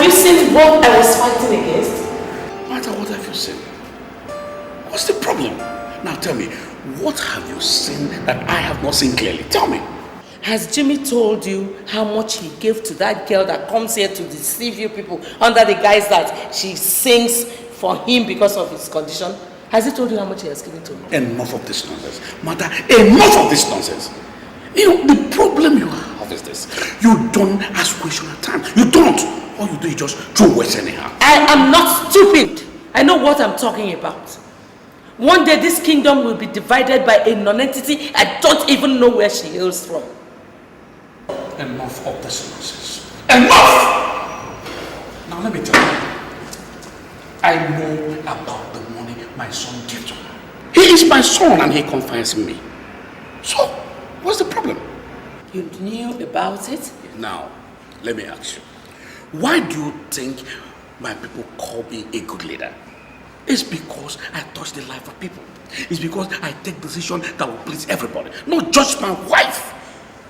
Have you seen what I was fighting against? Martha, what have you seen? What's the problem? Now tell me, what have you seen that I have not seen clearly? Tell me. Has Jimmy told you how much he gave to that girl that comes here to deceive you people under the guise that she sings for him because of his condition? Has he told you how much he has given to him? Enough of this nonsense. Martha, enough of this nonsense. You know, the problem you have is this. You don't ask questions at time. You don't. All you do is just throw words anyhow. I am not stupid. I know what I'm talking about. One day this kingdom will be divided by a non-entity I don't even know where she hails from. Enough of this nonsense. Enough! Now let me tell you. I know about the money my son gave to her. He is my son and he confides in me. So, what's the problem? You knew about it? Now, let me ask you. Why do you think my people call me a good leader? It's because I touch the life of people. It's because I take decisions that will please everybody, not just my wife.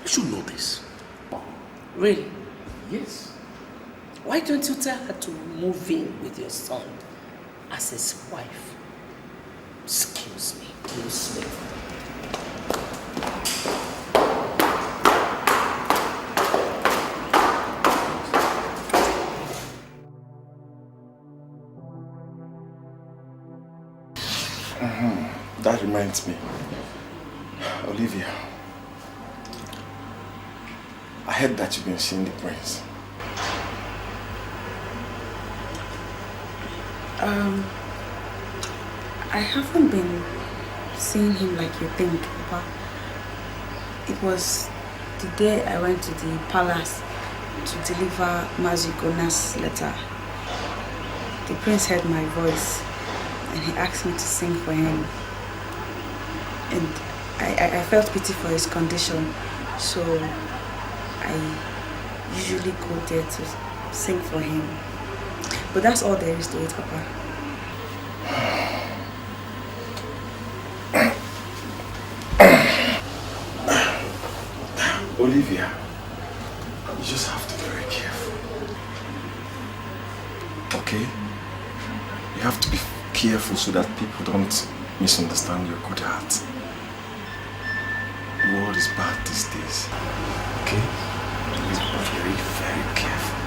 You should know this. Really? Yes. Why don't you tell her to move in with your son as his wife? Excuse me, you slave. That reminds me. Olivia, I heard that you've been seeing the prince. I haven't been seeing him like you think, but it was the day I went to the palace to deliver Mazikona's letter. The prince heard my voice and he asked me to sing for him. And I felt pity for his condition, so I usually go there to sing for him. But that's all there is to it, Papa. Olivia, you just have to be very careful. Okay? You have to be careful so that people don't misunderstand your good heart. The world is bad these days. Okay? Please be very, very careful.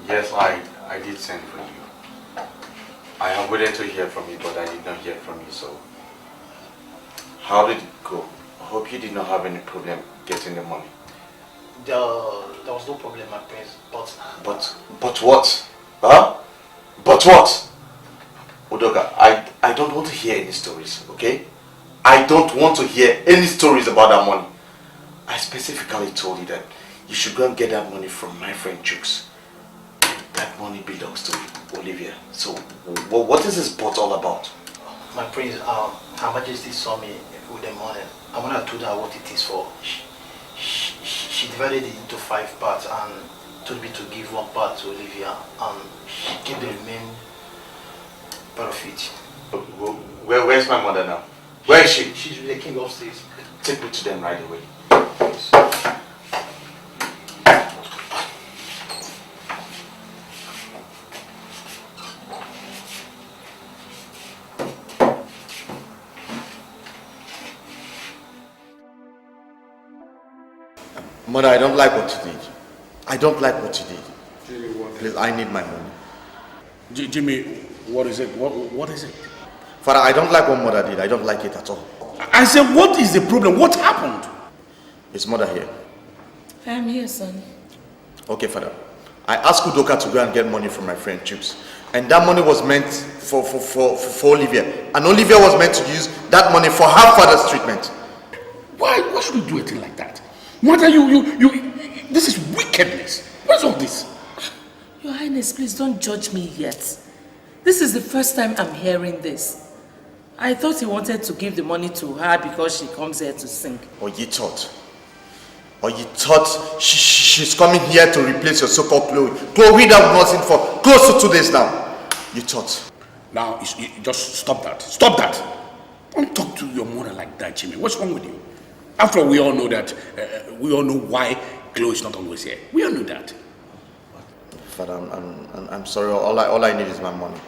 Yes, I did send for you. I have waited to hear from you, but I did not hear from you, so... How did it go? I hope you did not have any problem getting the money. There was no problem, my prince, but... But what? Huh? But what? Udoka, I don't want to hear any stories, okay? I don't want to hear any stories about that money. I specifically told you that you should go and get that money from my friend Jukes. That money belongs to Olivia. So, what is this pot all about? My prince, Her Majesty saw me with the money. And when I told her what it is for, she divided it into 5 parts and told me to give 1 part to Olivia and she gave the remaining part of it. Where's my mother now? Where is she? She's with the king upstairs. Take me to them right away. Yes. Mother, I don't like what you did. I don't like what you did. Jimmy, please, I need my money. Jimmy, what is it? What is it? Father, I don't like what Mother did. I don't like it at all. I said, what is the problem? What happened? Is Mother here? I am here, son. Okay, Father. I asked Udoka to go and get money from my friend Chips. And that money was meant for Olivia. And Olivia was meant to use that money for her father's treatment. Why should you do a thing like that? Mother, you This is wickedness. What's all this? Your Highness, please don't judge me yet. This is the first time I'm hearing this. I thought he wanted to give the money to her because she comes here to sing. Or you thought? Or you thought she's coming here to replace your so-called Chloe? Chloe that we've not seen for close to 2 days now. You thought? Now, you just stop that. Stop that. Don't talk to your mother like that, Jimmy. What's wrong with you? After all, we all know that. We all know why Chloe is not always here. We all know that. Father, I'm sorry. All I need is my money.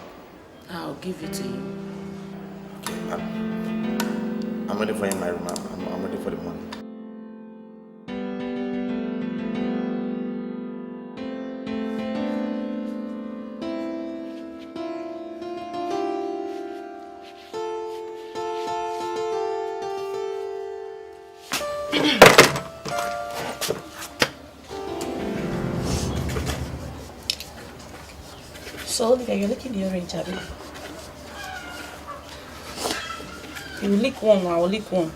I'll give it to you. I'm ready for you in my room. I'm ready for the money. So, Olivia, you're licking the orange, Abby. You will lick one, I will lick one.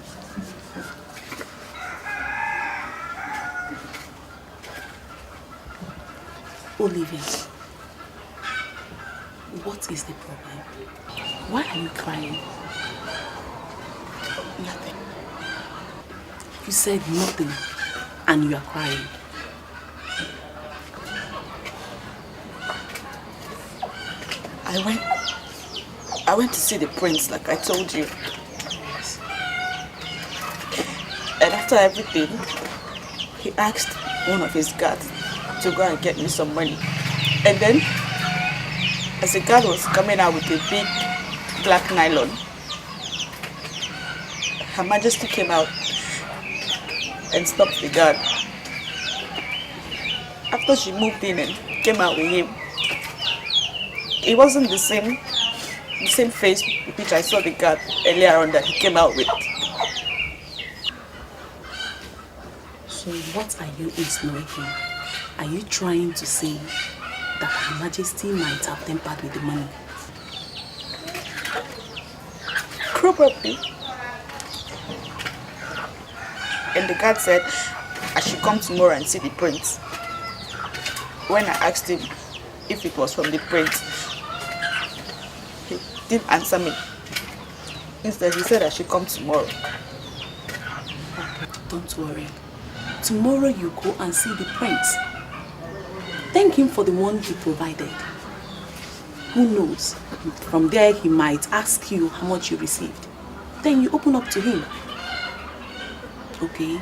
Olivia, what is the problem? Why are you crying? Nothing. You said nothing, and you are crying. I went to see the prince, like I told you. Yes. And after everything, he asked one of his guards to go and get me some money. And then, as the guard was coming out with a big black nylon, Her Majesty came out and stopped the guard. After she moved in and came out with him, it wasn't the same face with which I saw the guard earlier on that he came out with. So what are you insinuating? Are you trying to say that Her Majesty might have tampered with the money? Probably. And the guard said I should come tomorrow and see the prince. When I asked him if it was from the prince, he didn't answer me. Instead, he said I should come tomorrow. Don't worry. Tomorrow you go and see the prince. Thank him for the one he provided. Who knows? From there he might ask you how much you received. Then you open up to him. Okay?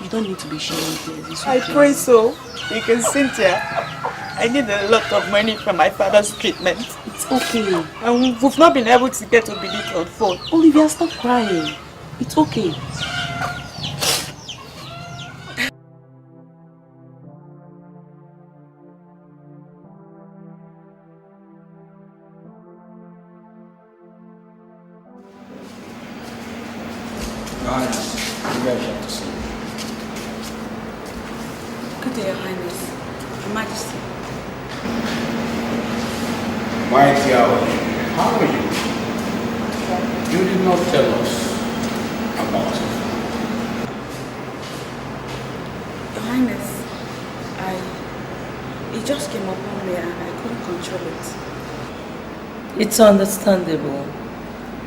You don't need to be sharing this. I pray so. Because Cynthia, I need a lot of money from my father's treatment. It's okay. And we've not been able to get Obidike on phone. Olivia, stop crying. It's okay. Good day, Your Highness. Your Majesty. My dear Olivia, how are you? You did not tell us about it. Your Highness, it just came upon me and I couldn't control it. It's understandable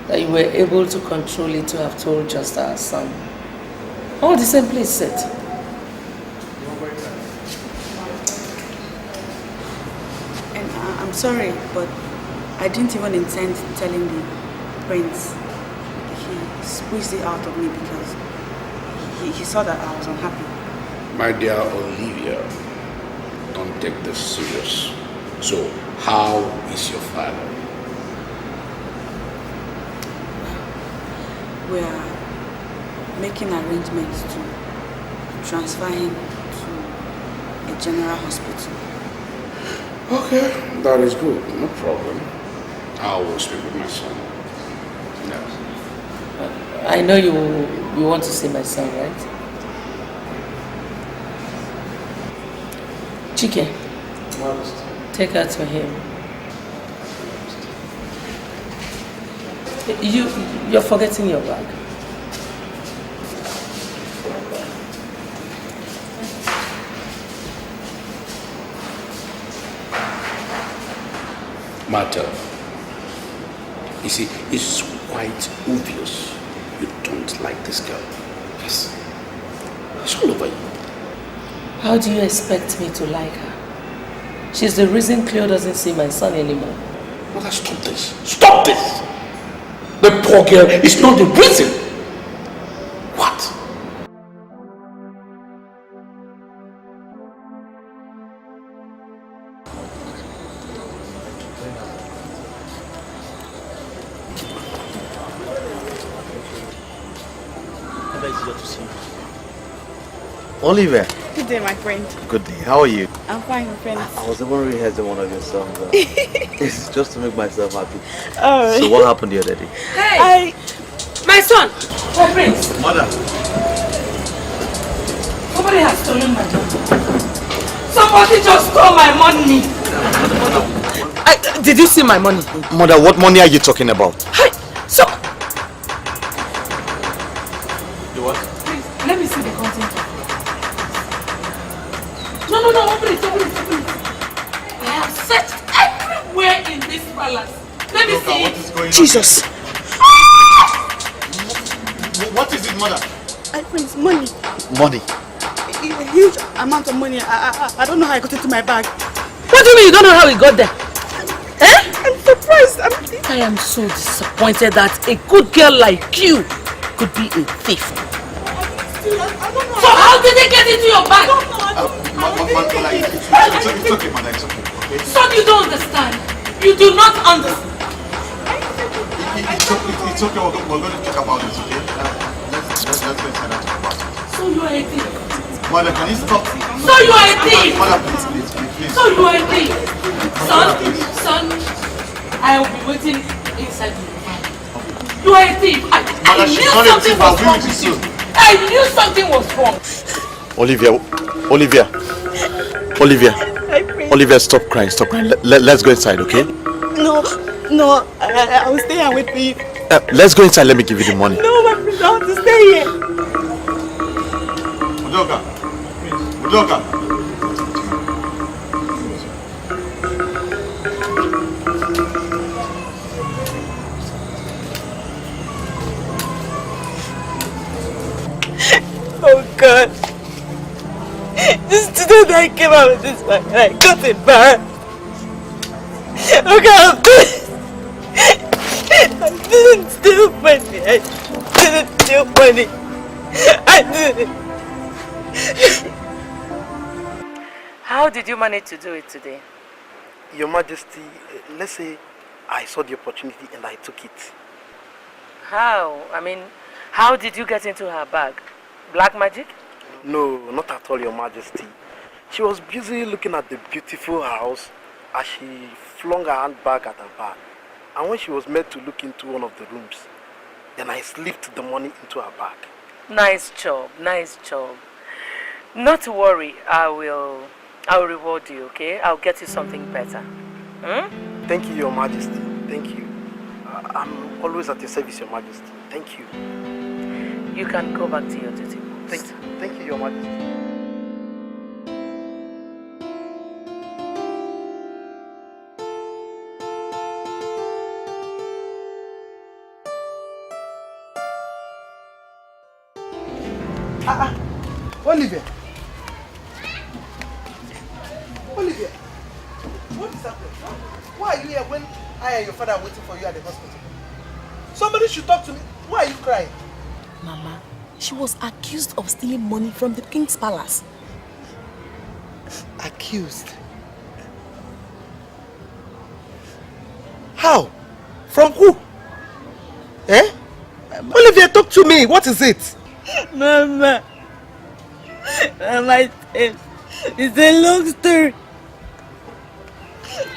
that you were able to control it to have told just our son. All the same place set. And I'm sorry, but I didn't even intend telling the prince. He squeezed it out of me because he saw that I was unhappy. My dear Olivia, don't take this serious. So, how is your father? We are making arrangements to transfer him to a general hospital. Okay, that is good. No problem. I will speak with my son. Yes. I know you want to see my son, right? Chike, take her to him. You're forgetting your bag. Martha, you see, it's quite obvious you don't like this girl. Yes. It's all over you. How do you expect me to like her? She's the reason Cleo doesn't see my son anymore. Mother, stop this. Stop this! The poor girl is not the reason. What? Oliver. Good day, my friend. Good day. How are you? I'm fine, my friend. I was even rehearsing one of your songs. It's just to make myself happy. Oh. So what happened the other day? Hey! My son! My prince! Mother! Somebody has stolen my money. Somebody just stole my money! Did you see my money? Mother, what money are you talking about? Hey! So... You what? Please, let me see the content. No, open it. I have searched everywhere in this palace. Let me see. What is going on? Jesus. What is it, mother? Prince, money. Money. A huge amount of money. I don't know how I got into my bag. What do you mean you don't know how it got there? I'm surprised. I am so disappointed that a good girl like you could be a thief. I don't know. So how did they get into your bag? It's okay, mother. It's okay. Son, you don't understand. You do not understand. It's okay. We're going to talk about this, okay? Let's go inside and talk about it. So you are a thief. Mother, can you stop? So you are a thief. Mother, please. So you are a thief. Son, I will be waiting inside the room. You are a thief. I knew something was wrong with you. I knew something was wrong. Olivia, stop crying. Let's go inside, okay? No, I will stay and wait for you. Let's go inside, let me give you the money. No, my friend, I want to stay here. Udoka. Oh God. Just today that I came out with this bag and I got embarrassed. Oh God, I didn't steal money. I didn't. How did you manage to do it today? Your Majesty, let's say I saw the opportunity and I took it. How? How did you get into her bag? Black magic? No, not at all, Your Majesty. She was busy looking at the beautiful house as she flung her handbag at her bag. And when she was made to look into one of the rooms, then I slipped the money into her bag. Nice job. Not to worry, I'll reward you, okay? I'll get you something better. Thank you, Your Majesty. Thank you. I'm always at your service, Your Majesty. Thank you. You can go back to your duty. Thank you, Your Majesty. Olivia, what is happening? Why are you here when I and your father are waiting for you at the hospital? Somebody should talk to me. Why are you crying? Mama, she was accused of stealing money from the king's palace. Accused? How? From who? Olivia, talk to me. What is it? Mama, it's a long story.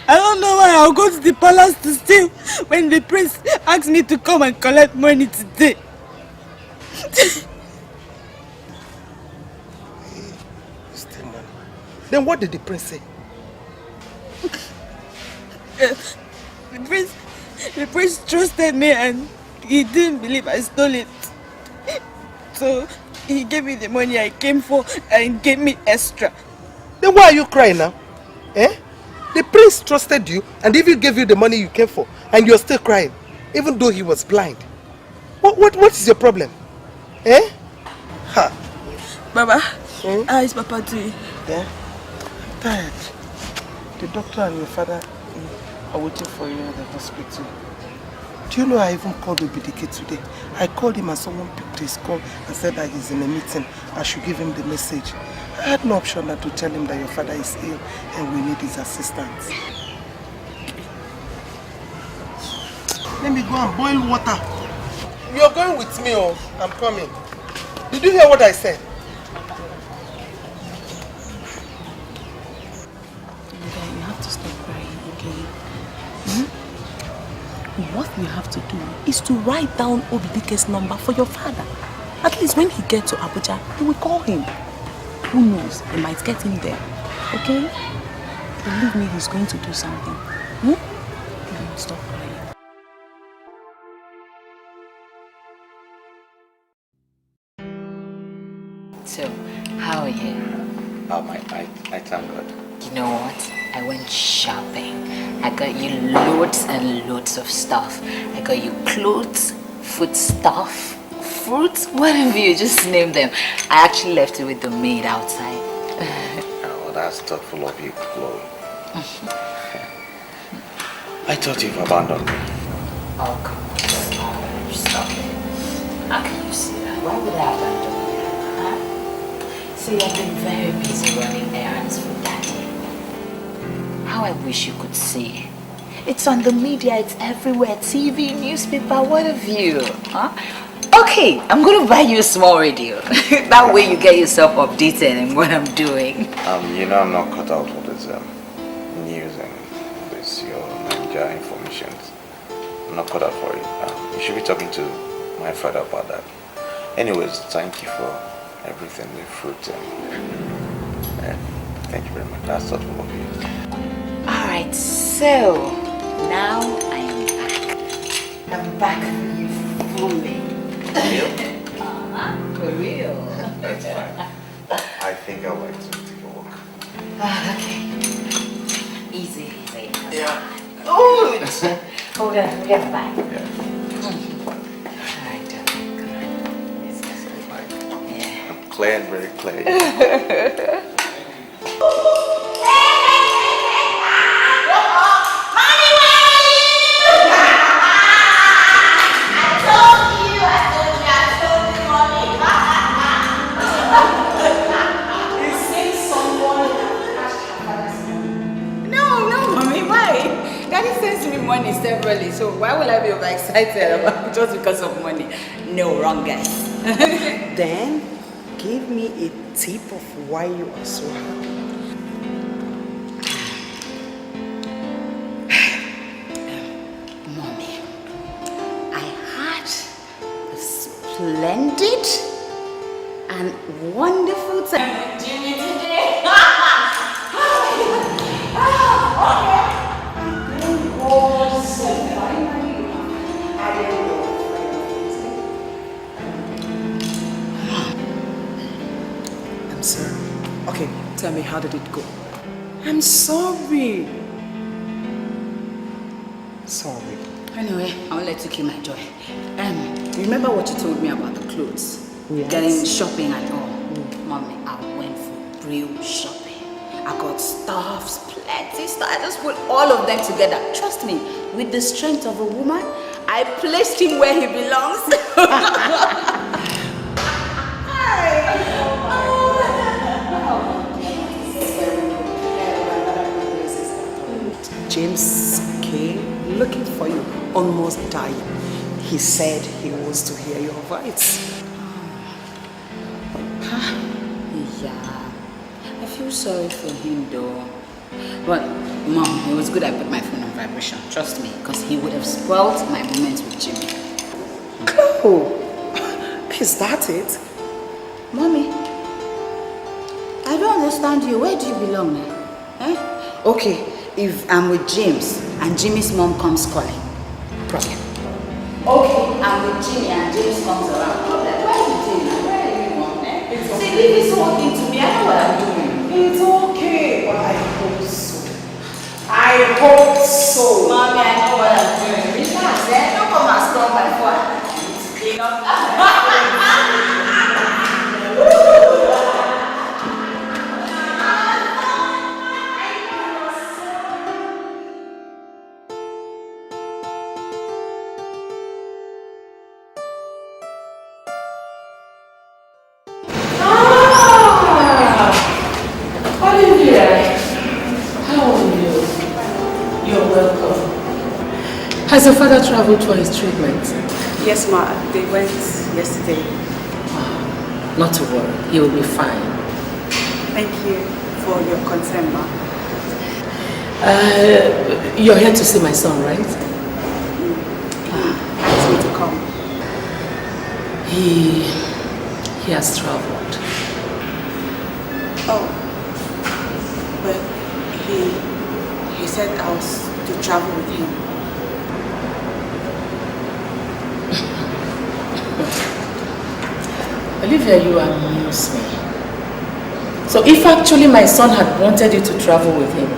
I don't know why I'll go to the palace to steal when the prince asked me to come and collect money today. Steal money. Then what did the prince say? The prince trusted me and he didn't believe I stole it. So he gave me the money I came for and gave me extra. Then why are you crying now? The prince trusted you and even gave you the money you came for, and you're still crying, even though he was blind. What is your problem? Eh? Ha. Baba, how is Papa doing? Yeah? I'm tired. The doctor and your father are waiting for you at the hospital. Do you know I even called Obidike today? I called him and someone picked his call and said that he's in a meeting. I should give him the message. I had no option than to tell him that your father is ill and we need his assistance. Let me go and boil water. You're going with me, oh? I'm coming. Did you hear what I said? You have to stop crying, okay? What you have to do is to write down Obidike's number for your father. At least when he gets to Abuja, you will call him. Who knows? He might get him there. Okay? Believe me, he's going to do something. Stop crying. So, how are you? I thank God. You know what? I went shopping. I got you loads and loads of stuff. I got you clothes, food stuff, fruits, whatever you just name them. I actually left it with the maid outside. Oh, that's thoughtful of you, Chloe. I thought you've abandoned me. Oh, come on. Stop it. How can you say that? Why would I abandon you? Huh? See, I've been very busy running errands for Daddy. How I wish you could see. It's on the media, it's everywhere. TV, newspaper, what have you? Huh? Okay, I'm going to buy you a small radio. That way you get yourself updated in what I'm doing. You know I'm not cut out for this news and this your Nigeria information. I'm not cut out for it. You should be talking to my father about that. Anyways, thank you for everything, the fruit and thank you very much. That's thoughtful of you. Alright, so now I am back. I'm back for you fully. For real? That's fine. I think I'd like to take a walk. Okay. Easy. Yeah. Good. Hold on, we get back. Yeah. Alright, come on. Let's go. Yeah. I'm clear and very clear. Money separately, so why would I be overexcited about just because of money? No, wrong guys. Then give me a tip of why you are so happy. Mommy, I had a splendid and wonderful time with Jimmy today. I'm sorry. Okay, tell me, how did it go? I'm sorry. Sorry. Anyway, I'll let you keep my joy. Remember what you told me about the clothes? Yes. Getting shopping and all. Mommy, I went for real shopping. I got stuffs, plenty stuff. I just put all of them together. Trust me, with the strength of a woman, I placed him where he belongs. James came looking for you, almost dying. He said he wants to hear your voice. Yeah, I feel sorry for him though. But Mom, it was good I put my phone on vibration. Trust me, because he would have spoiled my moments with Jimmy. Oh, is that it? Mommy, I don't understand you. Where do you belong now? Eh? Okay, if I'm with James and Jimmy's mom comes calling, problem. Okay, I'm with Jimmy and James comes around, problem. Where are you Jimmy? Where are you, Mom? Eh? See, leave this whole thing to me. I know what I'm doing. It's okay, but I hope so. I hope so. Mommy, I know what I'm doing. Relax, don't come and stop my phone. Clean up. Has your father traveled for his treatment? Yes, ma. They went yesterday. Not to worry, he will be fine. Thank you for your concern, ma. You're here to see my son, right? Asked me to come. He has traveled. Oh, but he said I was to travel with him. Olivia, you amuse me. So if actually my son had wanted you to travel with him,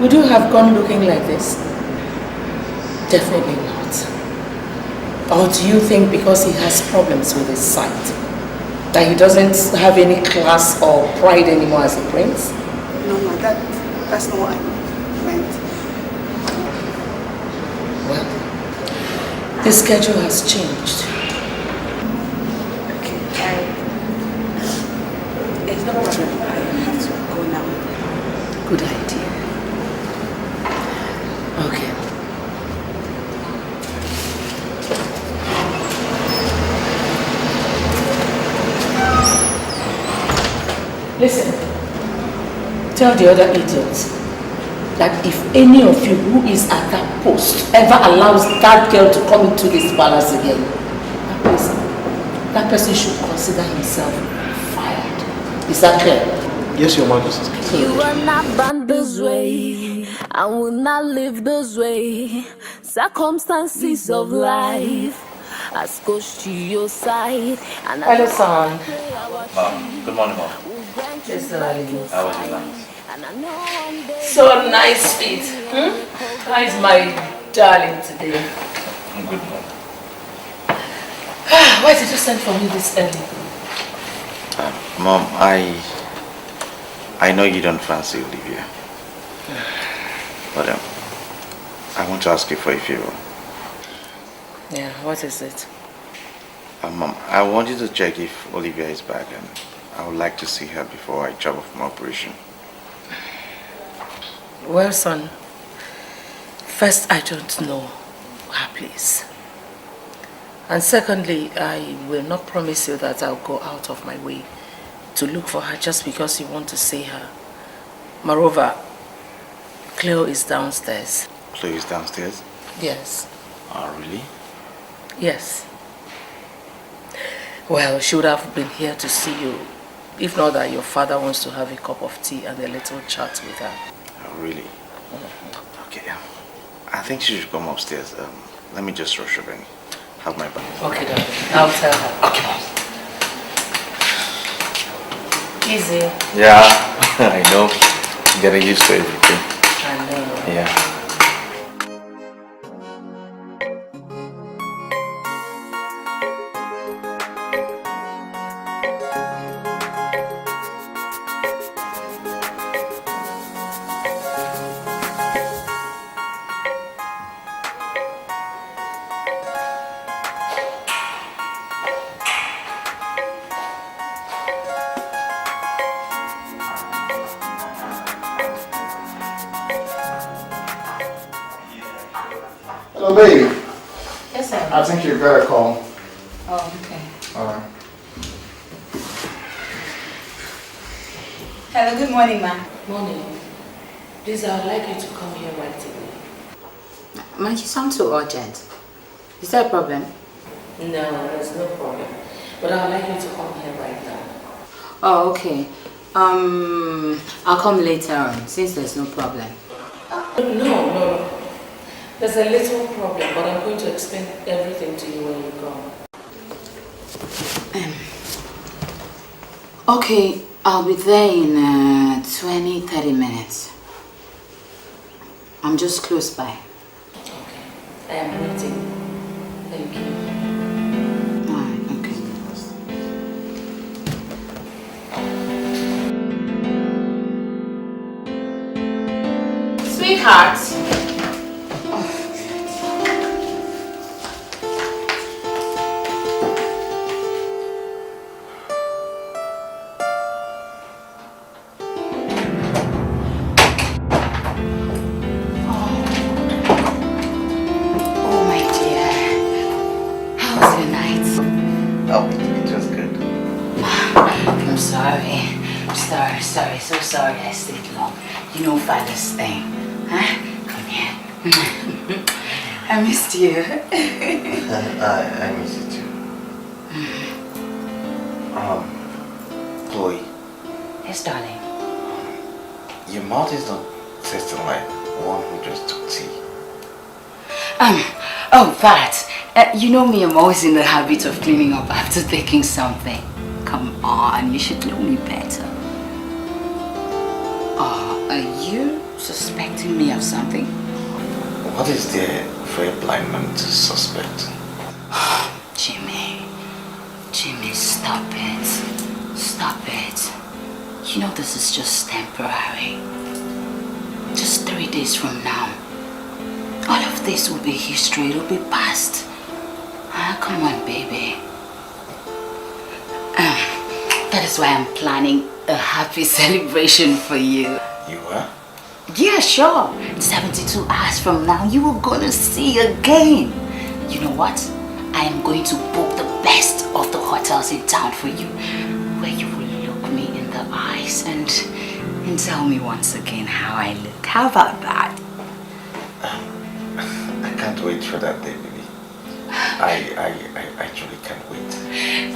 would you have gone looking like this? Definitely not. Or do you think because he has problems with his sight, that he doesn't have any class or pride anymore as a prince? No, ma, that's not what I meant. Well, his schedule has changed. It's no problem. I have to go now. Good idea. Okay. Listen. Tell the other idiots that if any of you who is at that post ever allows that girl to come into this palace again, that person should consider himself fired. Is that clear? Yes, Your Majesty. You are not born this way, I will not live this way. Circumstances of life has pushed to your side. Hello, son. Good morning, Mom. Yes, darling. How was your lunch? So nice feet. How is my darling today? I'm good, Mom. Why did you send for me this early? Mom, I know you don't fancy Olivia. But I want to ask you for a favor. Yeah, what is it? Mom, I want you to check if Olivia is back, and I would like to see her before I travel for my operation. Well, son, first, I don't know her place. And secondly, I will not promise you that I'll go out of my way to look for her just because you want to see her. Moreover, Cleo is downstairs. Cleo is downstairs? Yes. Oh, really? Yes. Well, she would have been here to see you, if not that your father wants to have a cup of tea and a little chat with her. Oh, really? Okay. I think she should come upstairs. Let me just rush her in. Have my back. Okay, darling. I'll tell her. Okay, Mom. Easy. Yeah, I know. Getting used to everything. I know. Yeah. Hello, baby. Yes, sir. I think you got a call. Oh, okay. Alright. Hello, good morning, ma'am. Morning. Please, I would like you to come here right away. Ma'am, you sound so urgent. Is there a problem? No, there's no problem. But I would like you to come here right now. Oh, okay. I'll come later on, since there's no problem. No. There's a little problem, but I'm going to explain everything to you when you come. Okay, I'll be there in 20-30 minutes. I'm just close by. Okay. I am waiting. Thank you. Alright, okay. Sweetheart. Oh my dear. How was your night? Oh, it was good. I'm sorry. So sorry I stayed long. You know Father's thing. Huh? Come here. I missed you. I miss you too. Chloe, Yes, darling. your mouth is not tasting like one who just took tea. Oh, that. You know me, I'm always in the habit of cleaning up after taking something. Come on, you should know me better. Are you suspecting me of something? What is there for a blind man to suspect? Jimmy, stop it. Stop it. You know this is just temporary. Just 3 days from now, all of this will be history, it'll be past. Come on, baby. That is why I'm planning a happy celebration for you. You are? Yeah, sure. 72 hours from now, you are gonna see again. You know what? I am going to book the best of the hotels in town for you, where you will look me in the eyes and tell me once again how I look. How about that? I can't wait for that day, baby. I actually can't wait.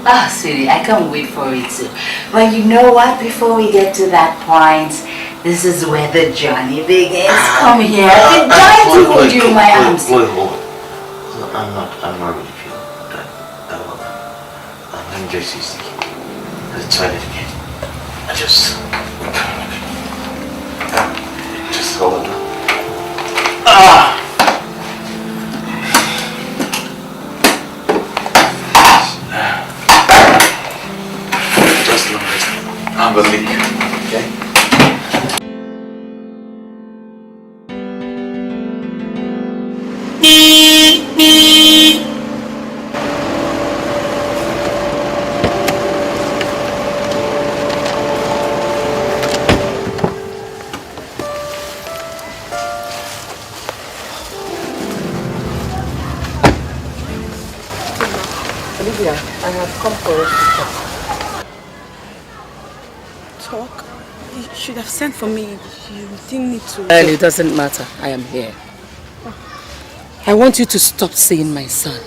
Oh, sweetie, I can't wait for it too. But you know what? Before we get to that point, this is where the journey begins. Come here. I'm dying to hold you in my arms. Chloe, hold on. I'm not really feeling that well. I'm just used to the toilet again. Just hold on. Just long rest. I'm gonna leak. Okay? Olivia, I have come for us to talk. Talk? You should have sent for me. You didn't need to. Well, it doesn't matter. I am here. I want you to stop seeing my son.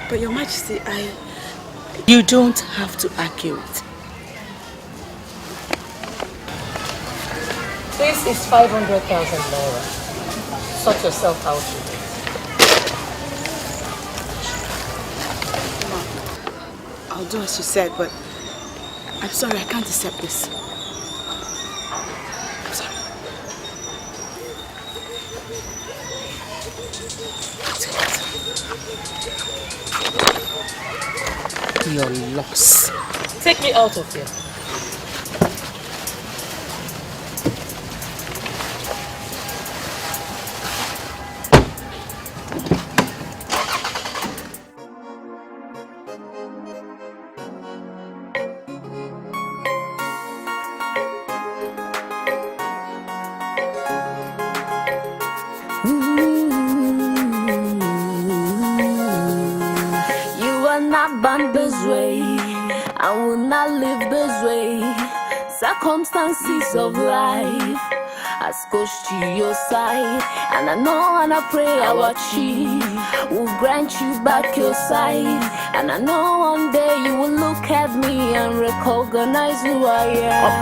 But Your Majesty, You don't have to argue it. This is 500,000 naira. Sort yourself out with it. I'll do as you said, but I'm sorry, I can't accept this. I'm sorry. Your loss. Take me out of here. Circumstances of life has coached to your side, and I know and I pray our chief will grant you back your sight, and I know one day you will look at me and recognize who I am.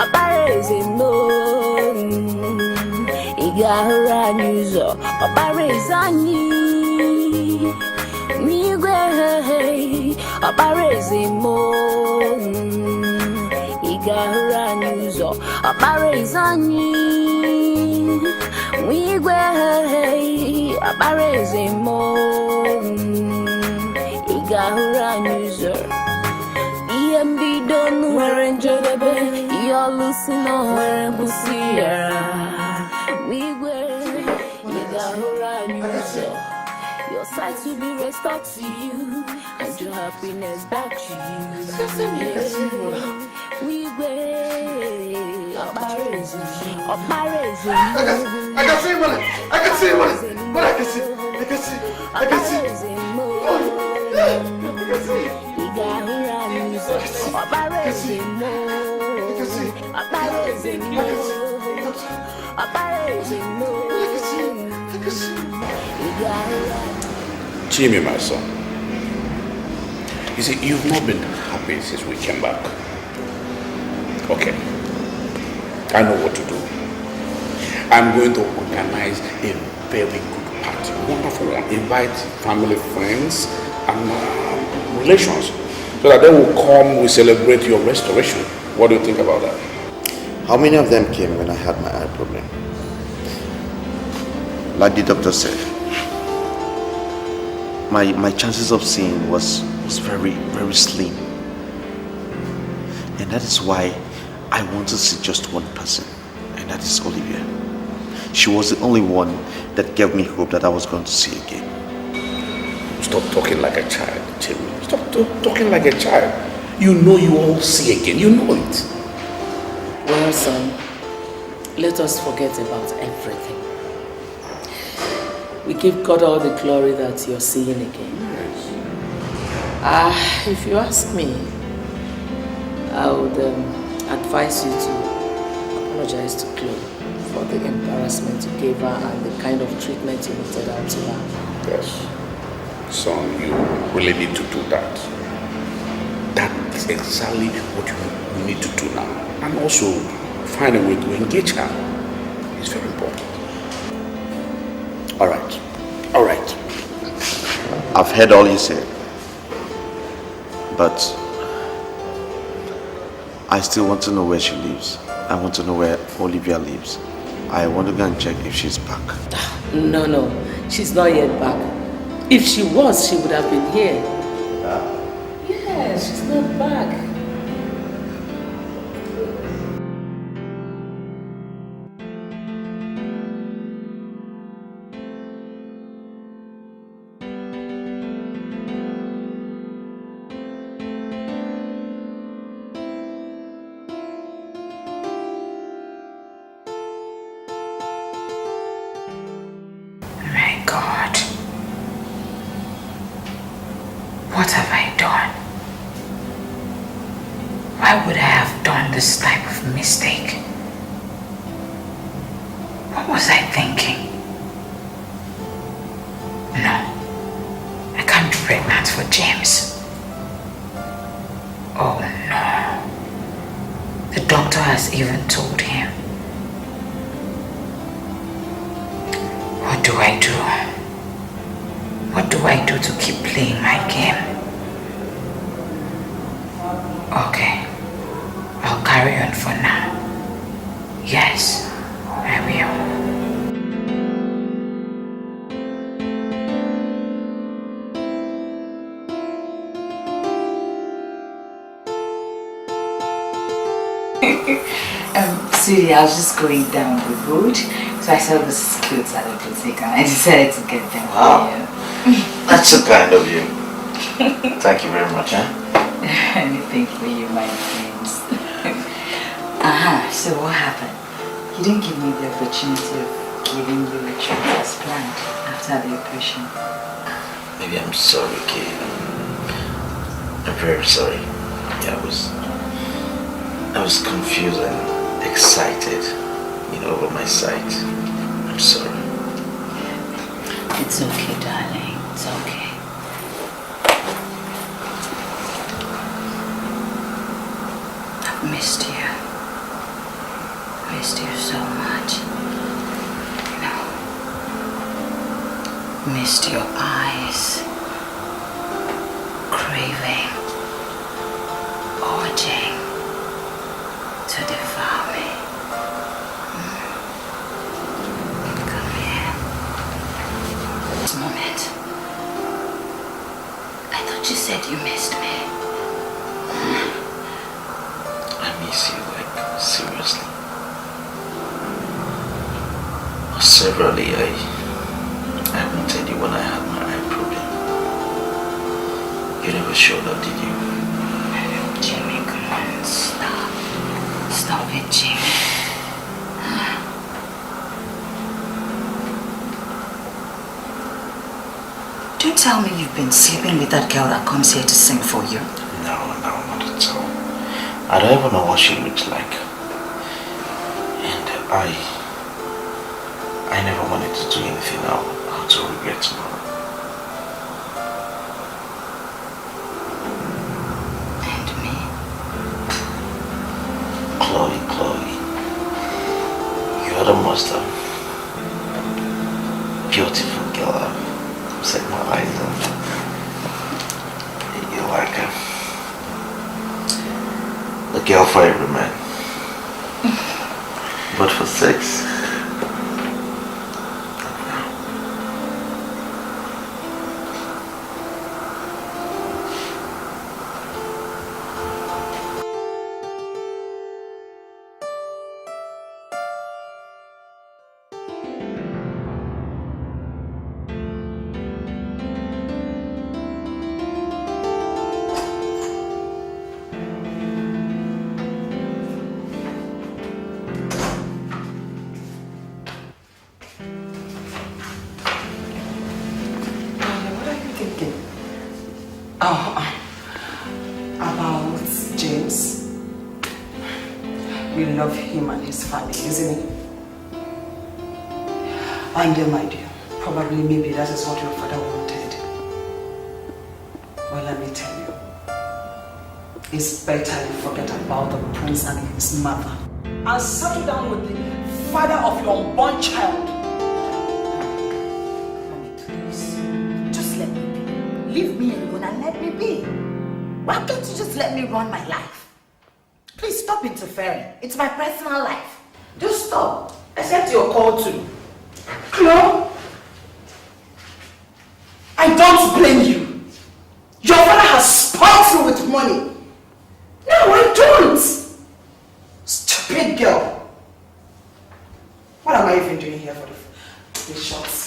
Obareze no. Igahura nyuzo. Obareze ani. Migwe Obareze mo. Igahura nyuzo. Obareze ani. Migwe Obareze mo. Igahura nyuzo. EMB don't wear enjoyable. You're losing on where Busia. We were your sight will be restored to you, and your happiness back to you. We were Obareze. I can see money. I can see money. But I can see. Jimmy, my son. You see, you've not been happy since we came back. Okay. I know what to do. I'm going to organize a very good party. Wonderful one. Invite family, friends, and relations. So that they will come, we celebrate your restoration. What do you think about that? How many of them came when I had my eye problem? Like the doctor said, my chances of seeing was very, very slim. And that is why I want to see just one person, and that is Olivia. She was the only one that gave me hope that I was going to see again. Stop talking like a child, Jimmy. Stop talking like a child. You know you will see again. You know it. Well, son, let us forget about everything. We give God all the glory that you're seeing again. If you ask me, I would advise you to apologize to Chloe for the embarrassment you gave her and the kind of treatment you meted out to her. Yes. Son, you really need to do that. That's exactly what you need to do now. And also, find a way to engage her. It's very important. All right. I've heard all you said. But I still want to know where she lives. I want to know where Olivia lives. I want to go and check if she's back. No. She's not yet back. If she was, she would have been here. Yes, she's not back. My God. What have I done? Why would I have done this type of mistake? What was I thinking? No, I can't be pregnant for James. Oh no. The doctor has even told him. What do I do? What do I do to keep playing my game? Okay, I'll carry on for now. Yes, I will. Sweetie, I was just going down the road, so I saw this clothes at the boutique and I decided to get them Wow. for you. That's so kind of you. Thank you very much, huh? Anything for you, my friends. So what happened? You didn't give me the opportunity of giving you a treat as planned after the operation. Maybe I'm sorry, Kay. I'm very sorry. Yeah, I was confused and excited, over my sight. I'm sorry. It's okay, darling. It's okay. I've missed you. missed you so much. You know, missed your eyes, craving, urging to devour me. Come here. This moment. I thought you said you missed me. I miss you, like, seriously. Severally, I wanted you when I had my eye problem. You never showed up, did you? Jimmy, come on, stop. Stop it, Jimmy. Don't tell me you've been sleeping with that girl that comes here to sing for you. No, not at all. I don't even know what she looks like. And I never wanted to do anything I'll to regret tomorrow. And me? Chloe, you're the most beautiful girl I've set my eyes on. You're like a girl for every man. But for sex, about James. We love him and his family, isn't he? And then, my dear, probably maybe that is what your father wanted. Well, let me tell you, it's better you forget about the prince and his mother and settle down with the father of your unborn child. Please, just let me be. Leave me alone and let me be. Why can't you just let me run my life? Please stop interfering. It's my personal life. Just stop. Accept your call too. Chloe, I don't blame you. Your father has spoiled you with money. No, I don't. Stupid girl. What am I even doing here for the shots?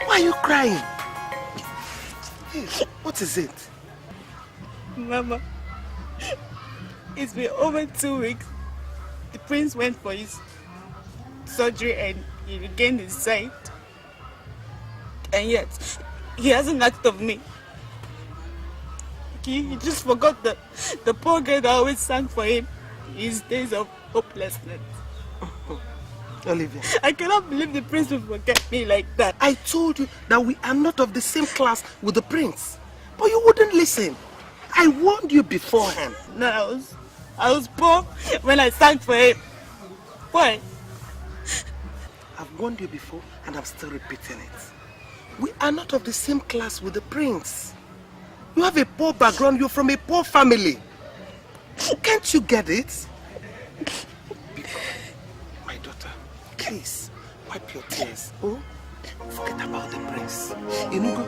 Why are you crying? What is it? Mama, it's been over 2 weeks. The prince went for his surgery and he regained his sight. And yet, he hasn't asked of me. He just forgot the poor girl that always sang for him in his days of hopelessness. Olivia, I cannot believe the prince will forget me like that. I told you that we are not of the same class with the prince. But you wouldn't listen. I warned you beforehand. No, I was poor when I sang for him. Why? I've warned you before and I'm still repeating it. We are not of the same class with the prince. You have a poor background, you're from a poor family. Can't you get it? My daughter, please, wipe your tears. Oh? Forget about the prince. Inugo,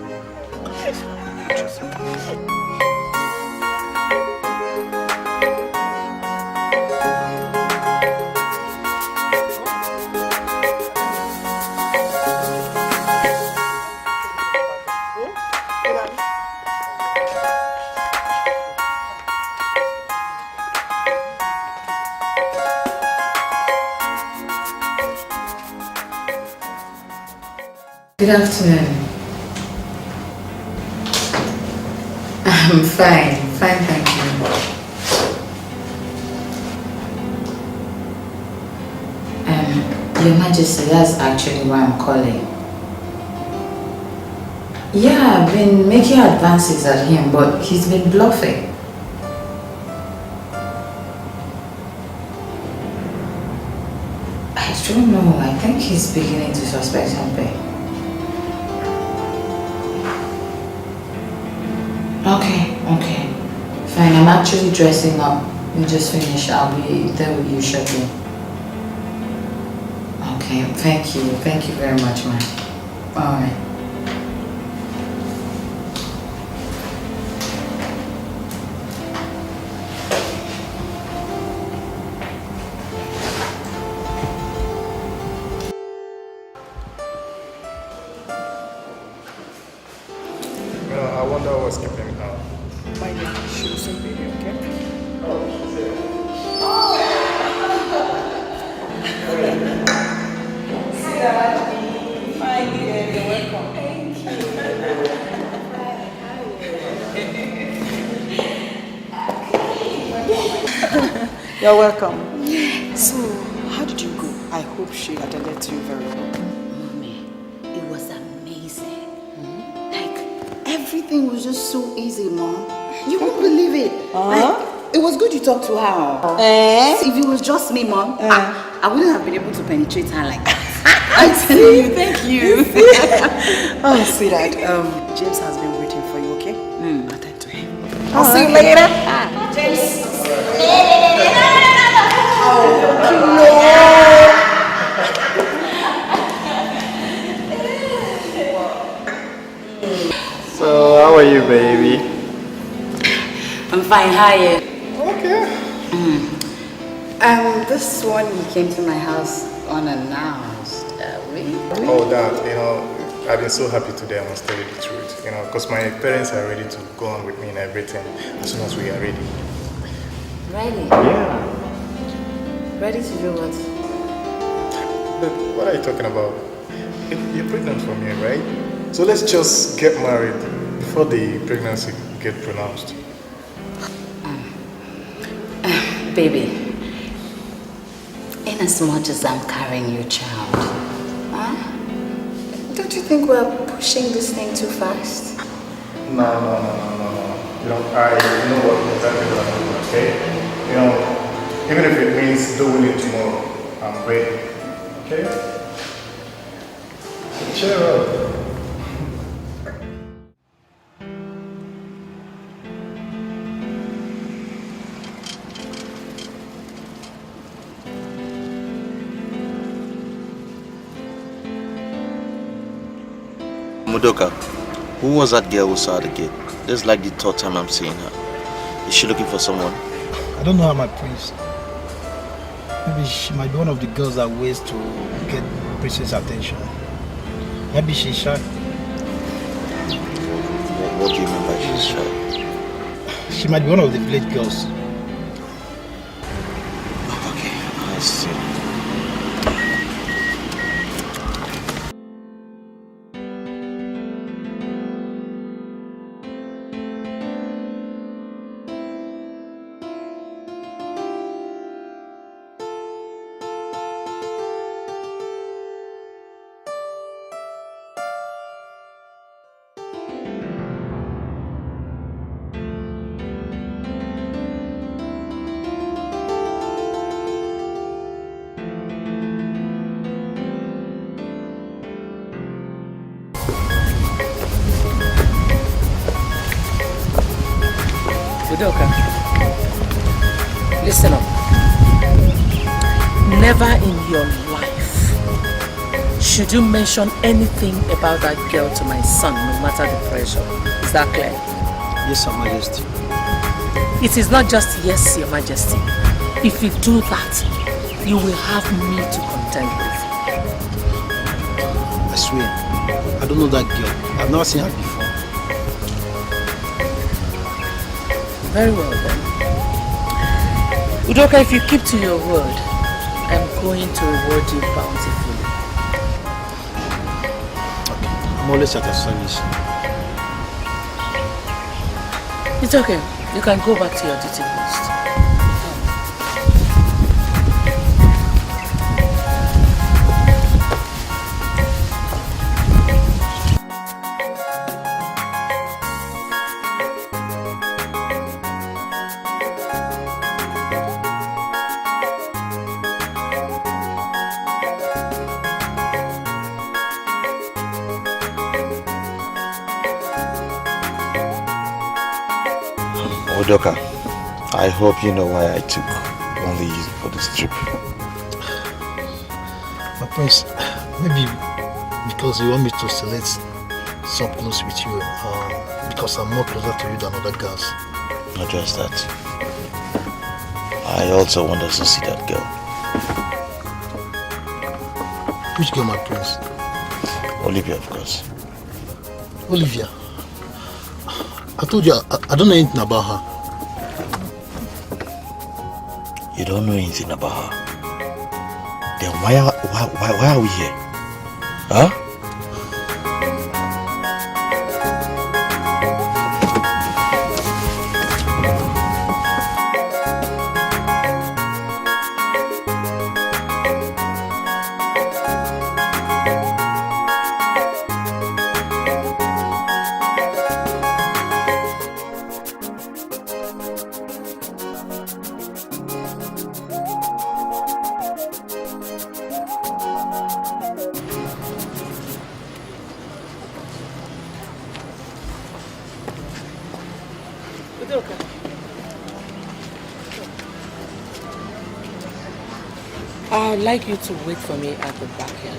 Good afternoon. I'm fine, thank you. Your Majesty, that's actually why I'm calling. Yeah, I've been making advances at him, but he's been bluffing. I don't know, I think he's beginning to suspect something. Okay. Fine, I'm actually dressing up. You just finish, I'll be there with you shortly. Okay, thank you very much, man. Alright. I wonder what's keeping me down. My name is Shusen, baby, okay? Oh, she's there. Welcome. Thank you. You're welcome. So, how did you go? I hope she attended to you very well. Mommy, it was amazing. Everything was just so easy, Mom. You won't believe it. Like, it was good you talked to her. If it was just me, Mom, I wouldn't have been able to penetrate her like that. I tell you, thank you. Oh, sweetheart. James has been waiting for you, okay? Attend to him. I'll see you later. James. So, how are you, baby? I'm fine. How are you? Okay. This one came to my house unannounced. Really? Oh, Dad, I've been so happy today, I must tell you the truth. Because my parents are ready to go on with me and everything as soon as we are ready. Ready? Yeah. Ready to do what? But what are you talking about? You're pregnant for me, right? So let's just get married before the pregnancy get pronounced. Baby, in as much as I'm carrying your child, don't you think we're pushing this thing too fast? No. I know what exactly what I'm doing, okay? Even if it means doing it tomorrow, I'm ready, okay? So cheer up. Mudoka, who was that girl who saw the gate? This is like the third time I'm seeing her. Is she looking for someone? I don't know her, my prince. Maybe she might be one of the girls that waits to get Princess' attention. Maybe she's shy. What do you mean by she's shy? She might be one of the village girls. Okay, I see. Udoka, listen up. Never in your life should you mention anything about that girl to my son, no matter the pressure. Is that clear? Yes, Your Majesty. It is not just yes, Your Majesty. If you do that, you will have me to contend with. I swear, I don't know that girl. I've never seen her before. Very well then. Udoka, if you keep to your word, I'm going to reward you bountifully. Okay. I'm always at your service. It's okay. You can go back to your duty post. Udoka, I hope you know why I took only you for this trip. My prince, maybe because you want me to select some clothes with you, because I'm more closer to you than other girls. Not just that. I also want us to see that girl. Which girl, my prince? Olivia, of course. Olivia? I told you, I don't know anything about her. You don't know anything about her? Then why are we here? Huh? I would like you to wait for me at the back here.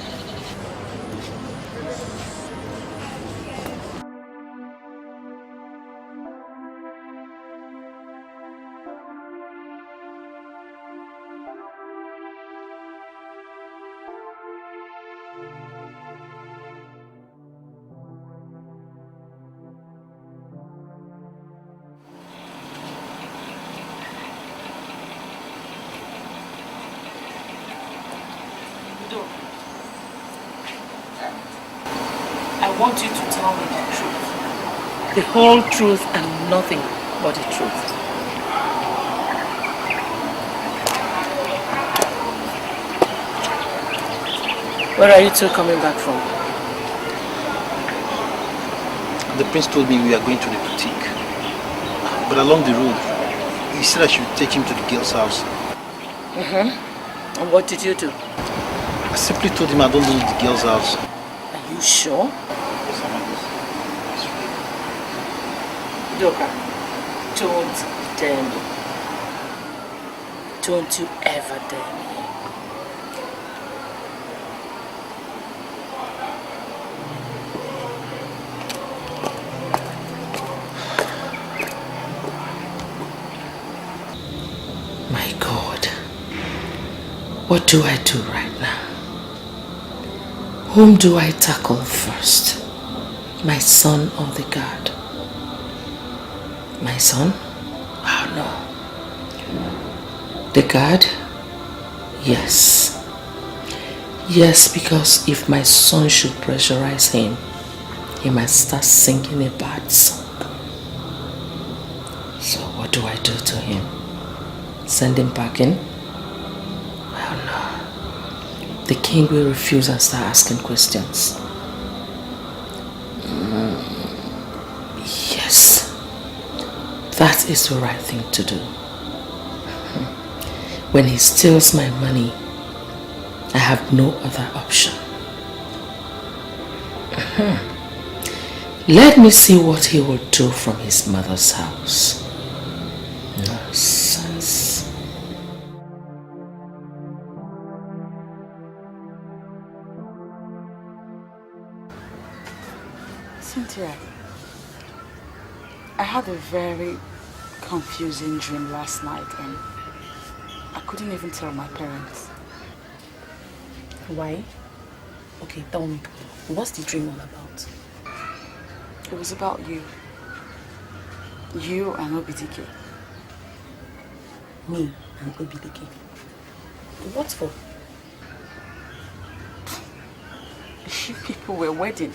I want you to tell me the truth. The whole truth and nothing but the truth. Where are you two coming back from? The prince told me we are going to the boutique. But along the road, he said I should take him to the girl's house. And what did you do? I simply told him I don't know the girl's house. Are you sure? Udoka, don't dare me. Don't you ever dare me. My God, what do I do right now? Whom do I tackle first? My son or the guard? My son? Oh no. The guard? Yes. Yes, because if my son should pressurize him, he might start singing a bad song. So what do I do to him? Send him back in? Well, no. The king will refuse and start asking questions. Yes. That is the right thing to do. When he steals my money, I have no other option. Let me see what he will do from his mother's house. Nonsense. Cynthia, I had a very confusing dream last night and I couldn't even tell my parents. Why? Okay, tell me. What's the dream all about? It was about you. You and Obidike. Me and Obidike? What for? You people were wedding.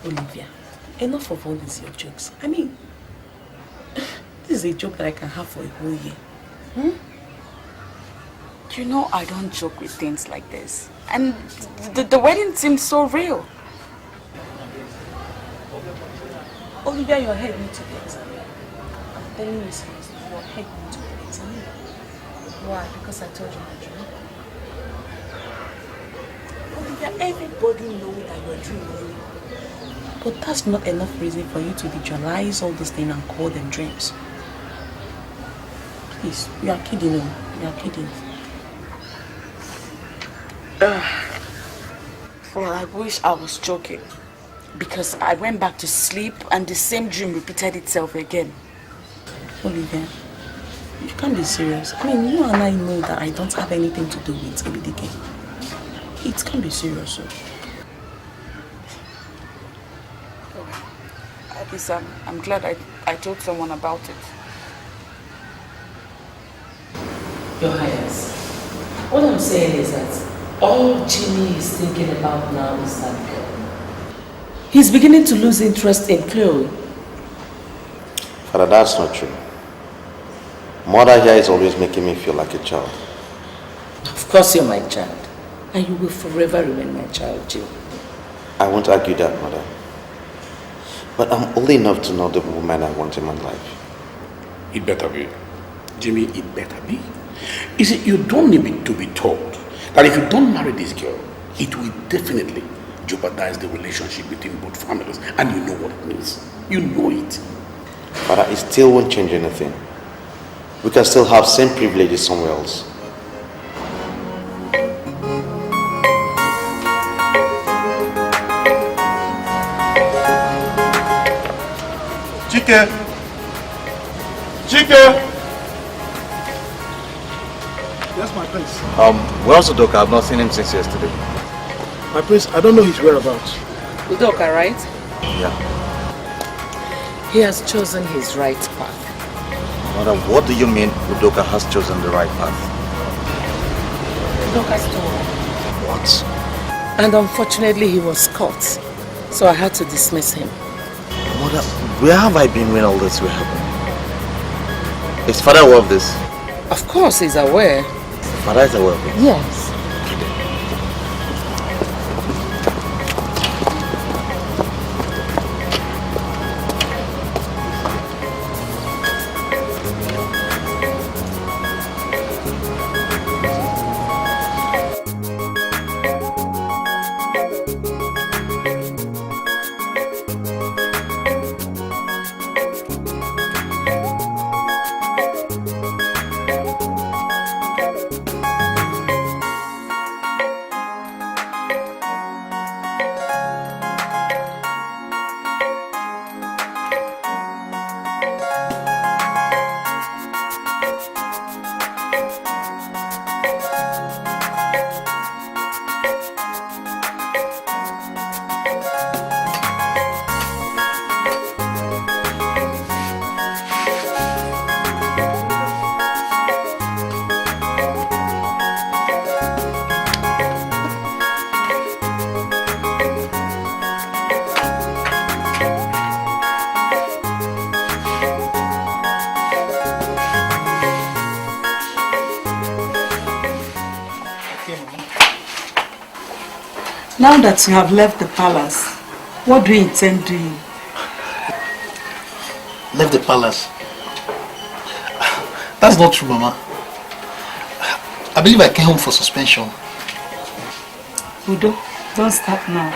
Olivia, enough of all these your jokes. I mean, this is a joke that I can have for a whole year. You know I don't joke with things like this. And the wedding seems so real. Olivia, your head needs to be examined. I'm telling you seriously, your head needs to be examined. Why? Because I told you my dream. Olivia, everybody knows that you're dreaming. But that's not enough reason for you to visualize all these things and call them dreams. Please, you are kidding me. You are kidding. Well, I wish I was joking. Because I went back to sleep and the same dream repeated itself again. Olivia, you can't be serious. I mean, you and I know that I don't have anything to do with Obidike. It can't be serious. So. At least I'm glad I told someone about it. Your Highness, what I'm saying is that all Jimmy is thinking about now is that girl. He's beginning to lose interest in Chloe. Father, that's not true. Mother here is always making me feel like a child. Of course you're my child. And you will forever remain my child, Jim. I won't argue that, Mother. But I'm old enough to know the woman I want in my life. It better be. Jimmy, it better be. You see, you don't need to be told that if you don't marry this girl, it will definitely jeopardize the relationship between both families. And you know what it means. You know it. Father, it still won't change anything. We can still have same privileges somewhere else. Chike! Chike! Yes, my prince. Where's Udoka? I've not seen him since yesterday. My prince, I don't know his whereabouts. Udoka, right? Yeah. He has chosen his right path. Mother, what do you mean Udoka has chosen the right path? Udoka stole. What? And unfortunately he was caught. So I had to dismiss him. Mother, where have I been when all this will happen? Is Father aware of this? Of course he's aware. Father is aware of it? Yes. Now that you have left the palace, what do you intend doing? Left the palace? That's not true, Mama. I believe I came home for suspension. Udo, don't start now.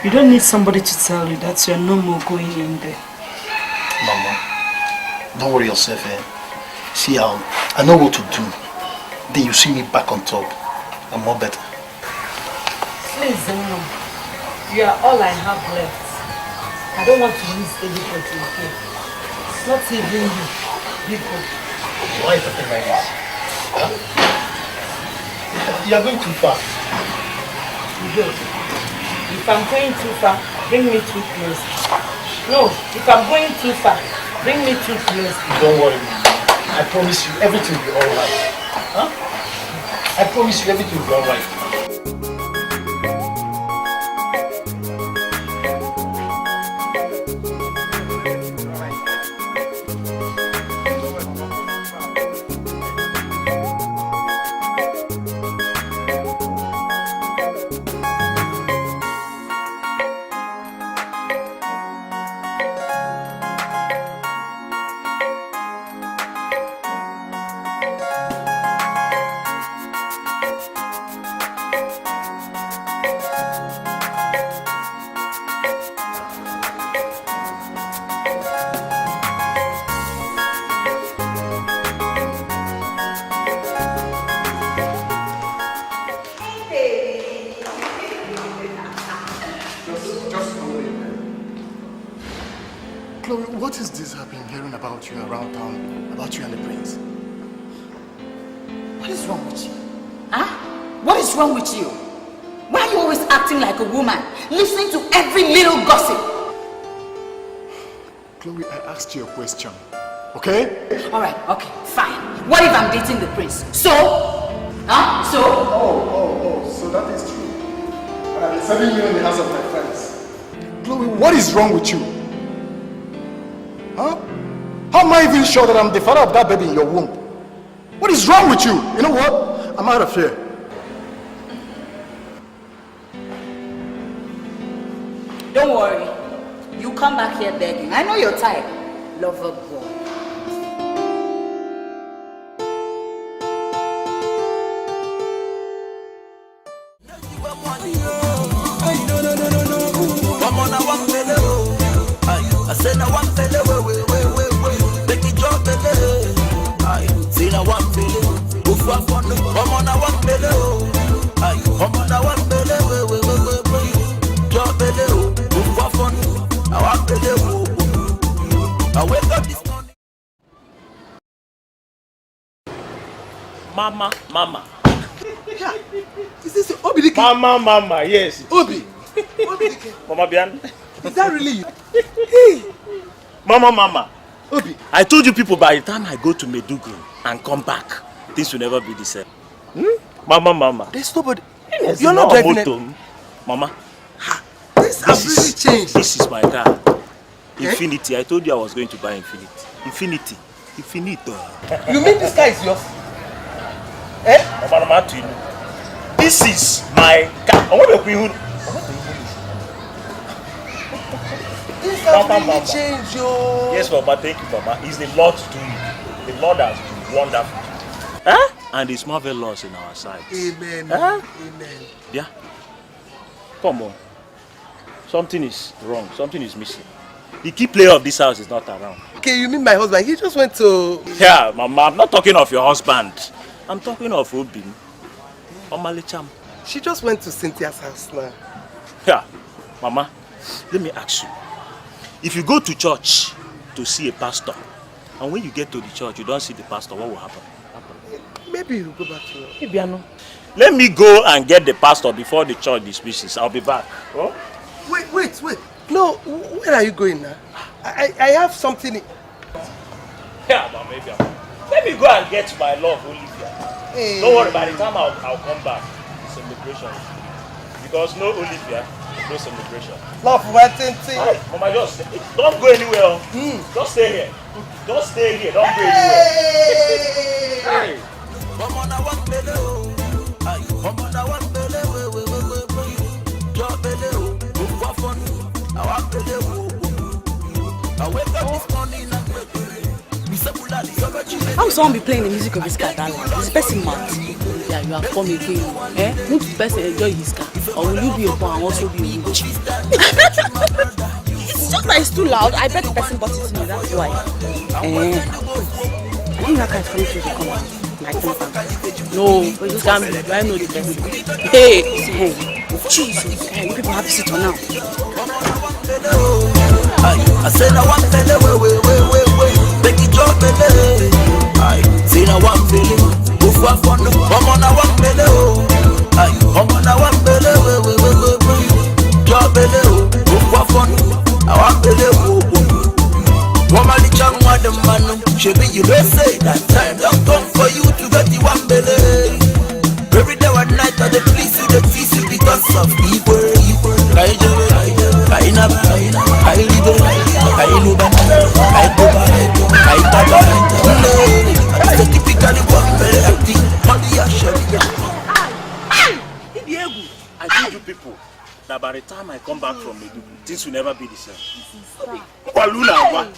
You don't need somebody to tell you that you're no more going in there. Mama, don't worry yourself, eh? See, I know what to do. Then you see me back on top. I'm more better. Please, you are all I have left. I don't want to lose anybody again. Not even you, people. Why are you talking like this? Huh? You are going too far. You go. If I'm going too far, bring me too close. No, if I'm going too far, bring me too close. Don't worry, Mama. I promise you everything will be alright. Huh? I promise you everything will be alright. Chloe, what is this I've been hearing about you around town, about you and the prince? What is wrong with you? Huh? What is wrong with you? Why are you always acting like a woman, listening to every little gossip? Chloe, I asked you a question, okay? Alright, okay, fine. What if I'm dating the prince? So? Huh? So? Oh, so that is true. And I've been serving you in the house of my friends. Chloe, what is wrong with you? Huh? How am I even sure that I'm the father of that baby in your womb? What is wrong with you? You know what? I'm out of here. Don't worry. You come back here begging. I know you're tired. Lover boy. I said I want fella, wait, make it drop fella. I say I want fella, go for fun. Come on, I want fella, come on, I want fella, wait, drop fella, go for fun. I want fella, I wake up this morning. Mama. Yeah. Is this Obi? Mama, yes. Obi. Mama Bian. Is that really you? Hey. Mama. Obi. I told you people by the time I go to Meduguri and come back, things will never be the same. Mama. There's nobody. Yes, You're not driving it. Mama. This has really changed. This is my car. Infinity. I told you I was going to buy Infinity. Infinito. You mean this car is yours? Mama, to you. This is my car. This has really changed, yo. Yes, Mama. Thank you, Mama. It's the Lord's doing. The Lord has been wonderful. And it's marvelous in our sight. Amen. Amen. Yeah. Come on. Something is wrong. Something is missing. The key player of this house is not around. Okay, you mean my husband? He just went to... Yeah, Mama. I'm not talking of your husband. I'm talking of Obin. Omalicham. She just went to Cynthia's house now. Yeah. Mama, let me ask you. If you go to church to see a pastor, and when you get to the church, you don't see the pastor, what will happen? Maybe you'll go back to her. Maybe I know. Let me go and get the pastor before the church dismisses. I'll be back. Oh? Wait. No, where are you going now? I have something. Yeah, but maybe let me go and get my love, Olivia. Hey. Don't worry, by the time I'll come back, celebration. Because no Olivia, no celebration. Love, right, Mama, just don't go anywhere. Just stay here. Just stay here. Don't go anywhere. Hey. How will someone be playing the music of his car, darling? Is the person mad? Yeah, you have come again. Won't the person enjoy his car? Or will you be a poor and also be a witch? It's just that it's too loud. I bet the person bought it to me, that's why. I think that car is coming through the corner. No, but you can't be. I know the person. Hey, Jesus. Hey, you people have to sit on now. I said I want fella, wait. Make it drop fella. I said I want fella. Go for fun. Come on, I want fella. Come on, I want fella. Wait. Drop fella. Go for fun. I want fella. Woman, the chang want the man. She be you don't say that time don't come for you to get the one belly. Every day and night I please you, they tease you because of evil. I told you people that by the time I come back from Meduguri, things will never be the same. Waluna,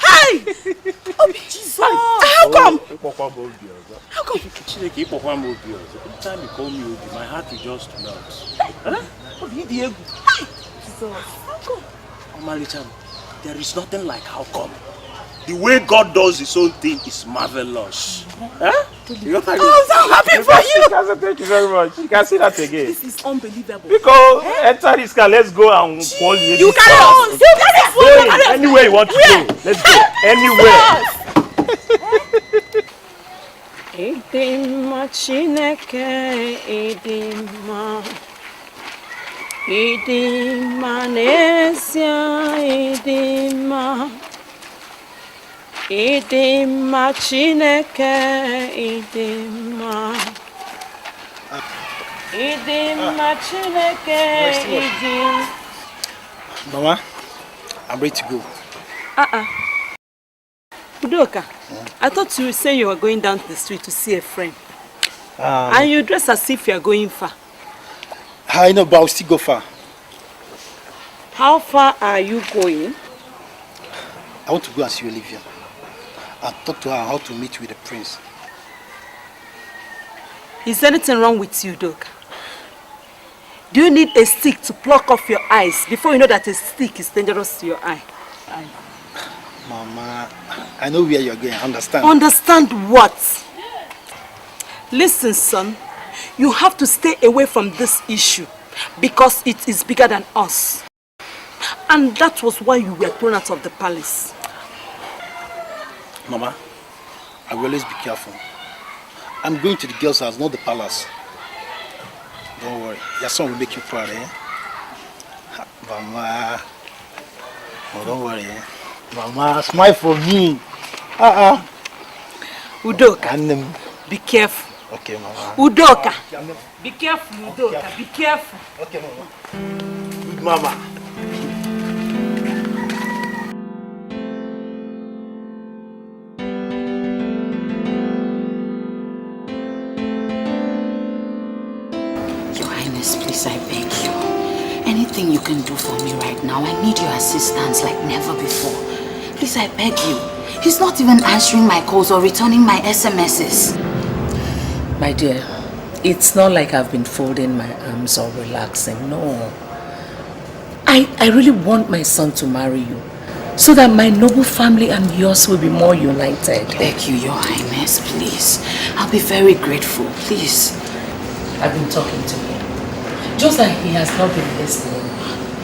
Hey! Jesus! How come? How come? Every time you call me Obi, my heart will just melt. How come? There is nothing like how come. The way God does his own thing is marvelous. Huh? I'm so happy for you. Thank you very much. You can see that again. This is unbelievable. Because enter this car, let's go and call you. You carry on. You carry on. Anywhere you want to go. Let's go. Anywhere. Idima Chineke, Idima. Idima Nesia, Idima. Idima Chineke, Idima. Idima Chineke, Idima. Mama, I'm ready to go. Udoka, I thought you would say you were going down to the street to see a friend. And you dress as if you are going far. I know, but I'll still go far. How far are you going? I want to go and see Olivia. I'll talk to her how to meet with the prince. Is anything wrong with you, Udoka? Do you need a stick to pluck off your eyes before you know that a stick is dangerous to your eye? Mama, I know where you're going, understand? Understand what? Listen, son, you have to stay away from this issue because it is bigger than us. And that was why you were thrown out of the palace. Mama, I will always be careful. I'm going to the girl's house, not the palace. Don't worry, your son will make you proud, eh? Mama, oh, don't worry, eh? Mama, smile for me. Udoka, be careful. Okay, Mama. Udoka, be careful, Udoka, be careful. Okay, Mama. Good Mama. Your Highness, please, I beg you. Anything you can do for me right now, I need your assistance like never before. Please, I beg you. He's not even answering my calls or returning my SMSs. My dear, it's not like I've been folding my arms or relaxing, no. I really want my son to marry you so that my noble family and yours will be more united. Beg you, Your Highness, please. I'll be very grateful, please. I've been talking to him. Just that he has not been listening.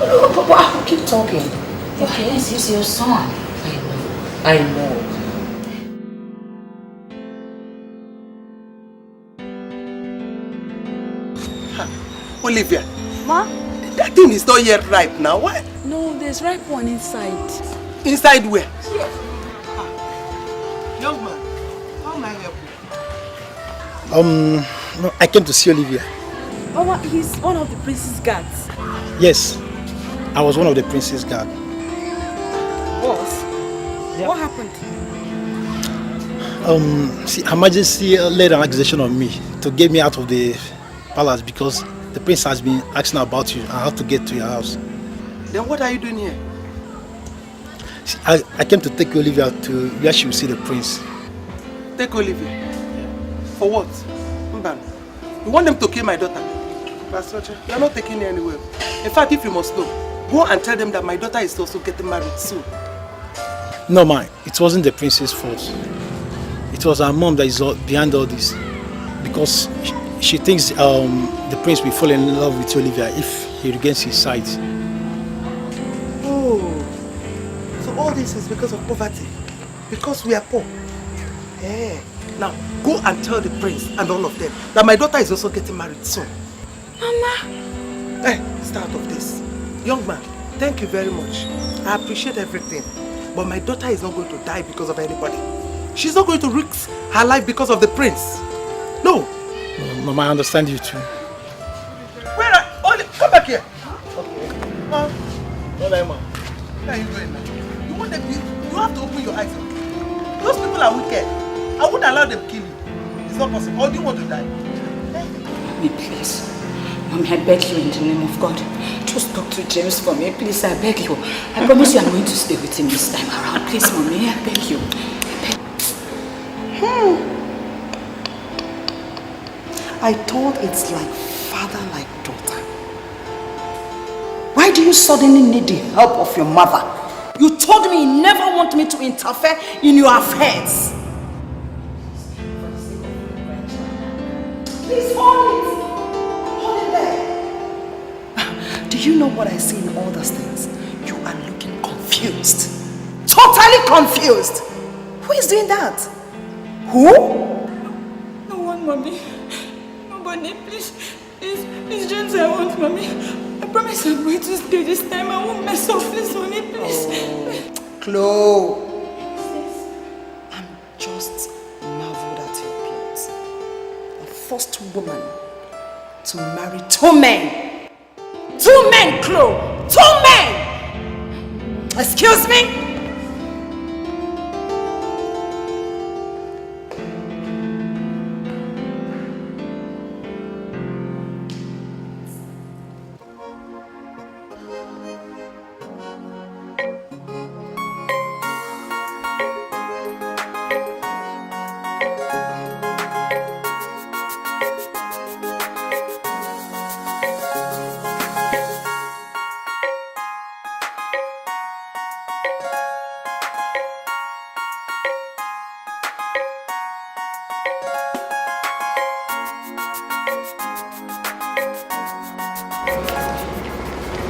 But I will keep talking. Your Highness, he's your son. I know. Olivia. Ma? That thing is not yet ripe now. Why? No, there's ripe one inside. Inside where? Here. Young man, how may I help you? No, I came to see Olivia. Mama, he's one of the prince's guards. Yes, I was one of the prince's guard. Boss? Yeah. What happened? See, Her Majesty laid an accusation on me to get me out of the palace because the prince has been asking about you and how to get to your house. Then what are you doing here? See, I came to take Olivia to where she will see the prince. Take Olivia? For what? Mban, you want them to kill my daughter? Pastor, you are not taking her anywhere. In fact, if you must know, go and tell them that my daughter is also getting married soon. No, ma, it wasn't the prince's fault. It was her mom that is behind all this. Because she thinks the prince will fall in love with Olivia if he regains his sight. Oh, so all this is because of poverty? Because we are poor? Yeah. Now, go and tell the prince and all of them that my daughter is also getting married soon. Mama! Hey, start of this. Young man, thank you very much. I appreciate everything. But my daughter is not going to die because of anybody. She's not going to risk her life because of the prince. No. Mama, I understand you too. Where are you? Come back here. Okay. Where are you going now? You want them, you have to open your eyes. Those people are wicked. I wouldn't allow them to kill you. It's not possible. Or do you want to die? Mommy, please. Mommy, I beg you in the name of God. Just talk to James for me, please. I beg you. I promise you I'm going to stay with him this time around. Please, Mommy, I beg you. I thought it's like father, like daughter. Why do you suddenly need the help of your mother? You told told me he never wanted me to interfere in your affairs. Please hold it. Hold it there. Do you know what I see in all those things? You are looking confused. Totally confused. Who is doing that? Who? No one, Mommy. Nobody, please. It's James I want, Mommy. I promise I'm going to stay this time. I won't mess up, please, Mommy, please. Oh, Chloe. I'm just marveled at your plans. The first woman to marry 2 men. 2 men, Chloe. 2 men! Excuse me?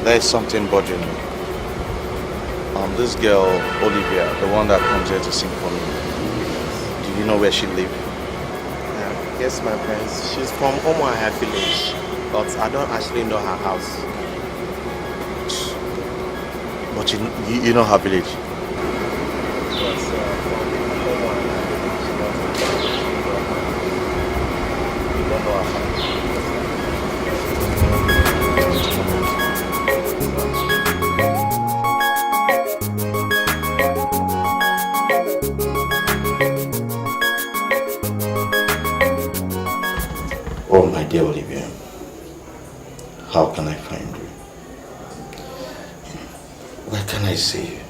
There is something bothering me. This girl, Olivia, the one that comes here to sing for me, do you know where she lives? Yes, my friends. She's from Omaha village, but I don't actually know her house. But you know her village? Yes, from Omaha village. You don't know her house. Oh, my dear Olivia, how can I find you? Where can I see you?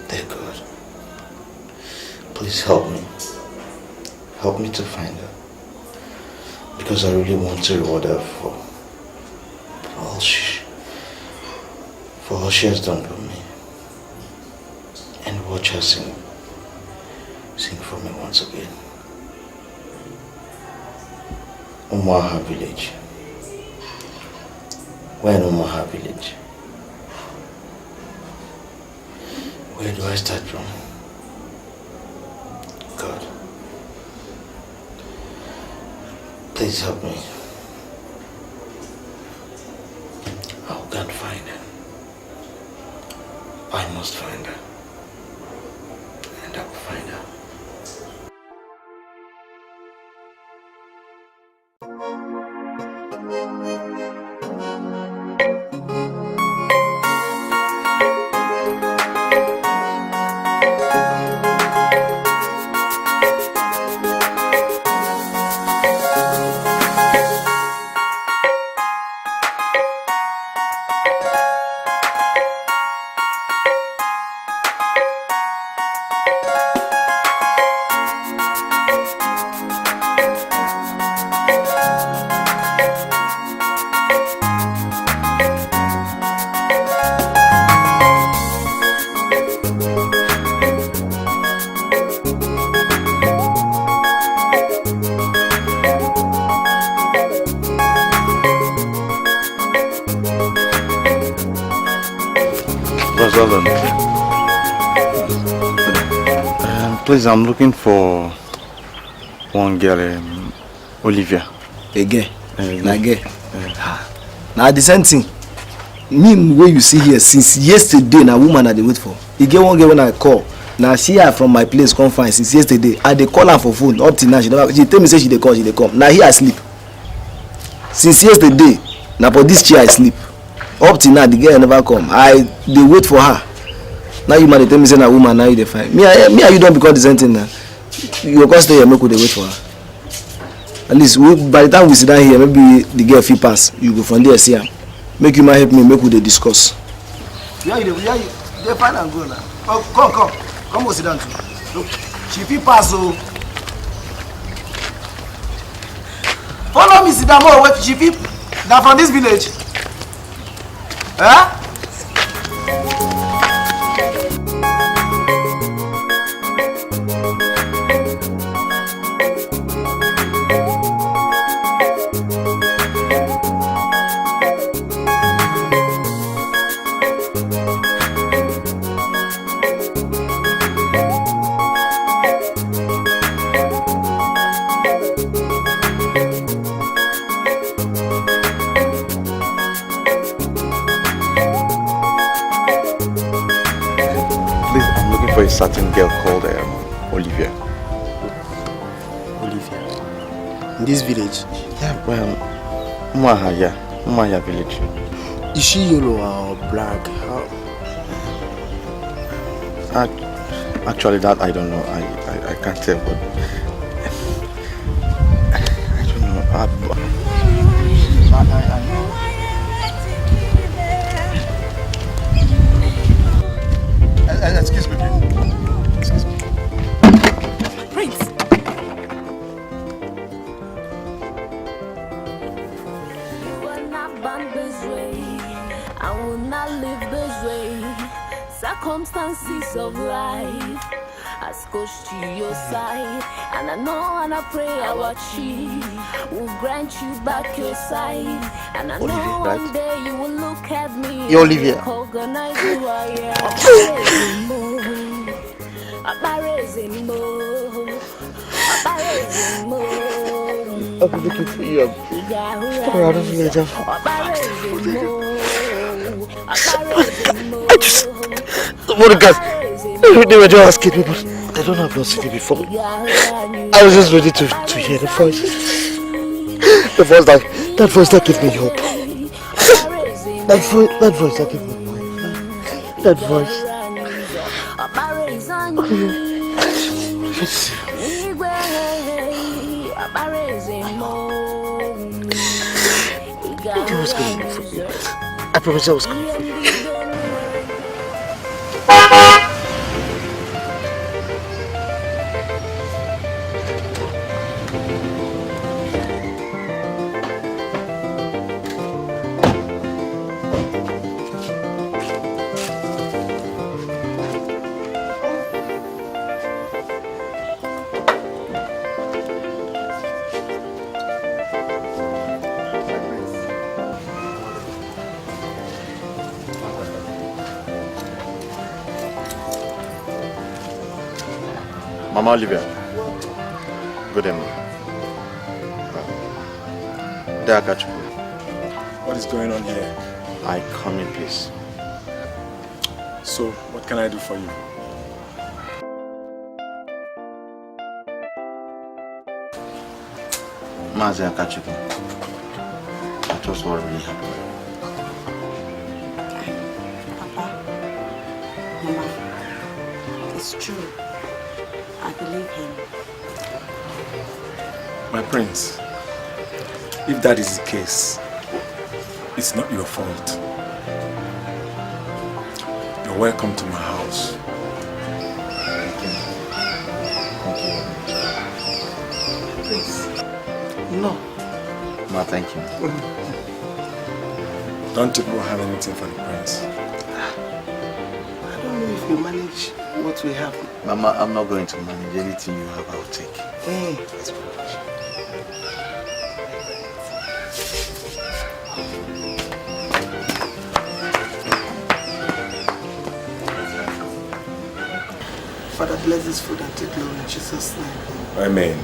Dear God, please help me. Help me to find her. Because I really want to reward her for all she has done for me. And watch her sing for me once again. Omaha village. Where in Omaha village? Where do I start from? God, please help me. How can I find her? I must find her. And I will find her. Please, I'm looking for one girl, Olivia. A girl? Na girl? Now the same thing. Me where you see here since yesterday, na woman I dey wait for. You get one girl when I call. Now she here from my place come find since yesterday. I dey call her for phone up till now. She tell me say she dey call, she dey come. Now here I sleep. Since yesterday, now for this chair I sleep. Up till now the girl never come. I dey wait for her. Now you man dey tell me say na woman, now you dey find. Me and you don't become the same thing now. You go stay here, make we dey wait for her. At least by the time we sit down here, maybe the girl fit pass. You go from there see her. Make you man help me, make we dey discuss. Yeah, you dey find and go now. Oh, come go sit down too. Look, she fit pass oh. Follow me sit down more. Wait, she fit. Na from this village. Huh? certain girl called Olivia. Olivia? In this village? Yeah, well, Umahaya village. Is she yellow or black? Actually, that I don't know. I can't tell, but I don't know. Excuse me, please. Excuse me. Prince. I will not live this way. Circumstances of life has coached to your side, and I know and I pray our Chi will grant you back your side. And I know one day you will look at me. You're Olivia. Organize you are I've been looking for you. I'm around the village. They were just asking me, but I don't have no CD before. I was just ready to hear the voice. The voice that gave me hope. That voice that gave me life. That voice. I was going to for you. I promise I was going for you. Mama Olivia, good evening. There, Akachu. What is going on here? I come in, please. So, what can I do for you? Mazi Akachu, that was what really happened. Papa, Mama, it's true. I believe him. My prince, if that is the case, it's not your fault. You're welcome to my house. Thank you. Prince. No. Ma, thank you. Don't you people have anything for the prince? I don't know if you manage what we have. Mama, I'm not going to manage. Anything you have, I'll take. Let's go. Father, bless this food and take glory in Jesus' name. Amen.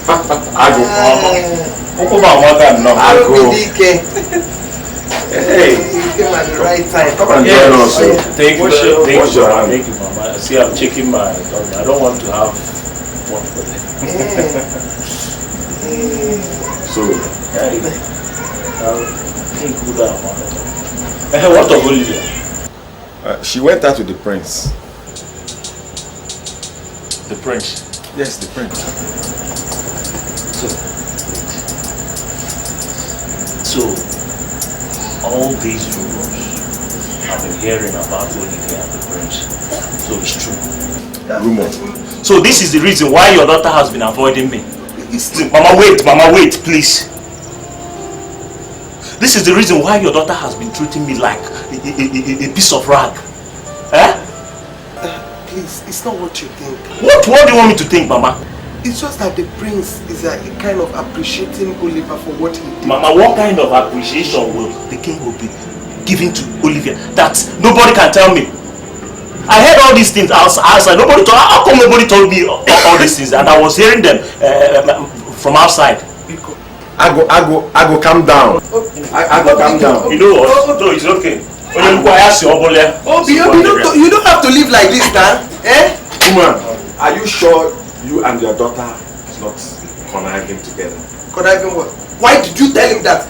Papa, I go. Hey, you came at the right time. Come and join us. Thank you, Mama. See, I'm checking my. I don't want to have one for them. So, think good what of Olivia? She went out with the prince. The prince? Yes, the prince. So all these rumors I've been hearing about Olivia and the prince, so it's true. Rumor. So this is the reason why your daughter has been avoiding me. Mama, wait, please. This is the reason why your daughter has been treating me like a piece of rag. Eh? Please, it's not what you think. What do you want me to think, Mama? It's just that the prince is kind of appreciating Oliver for what he did. Mama, what kind of appreciation will the king will be giving to Olivia that nobody can tell me? I heard all these things outside. Nobody told. How come nobody told me all these things? And I was hearing them from outside. I go calm down. I go calm down. You know what? No, it's okay. You don't have to live like this, man. Eh? Woman, are you sure you and your daughter is not conniving together? Conniving what? Why did you tell him that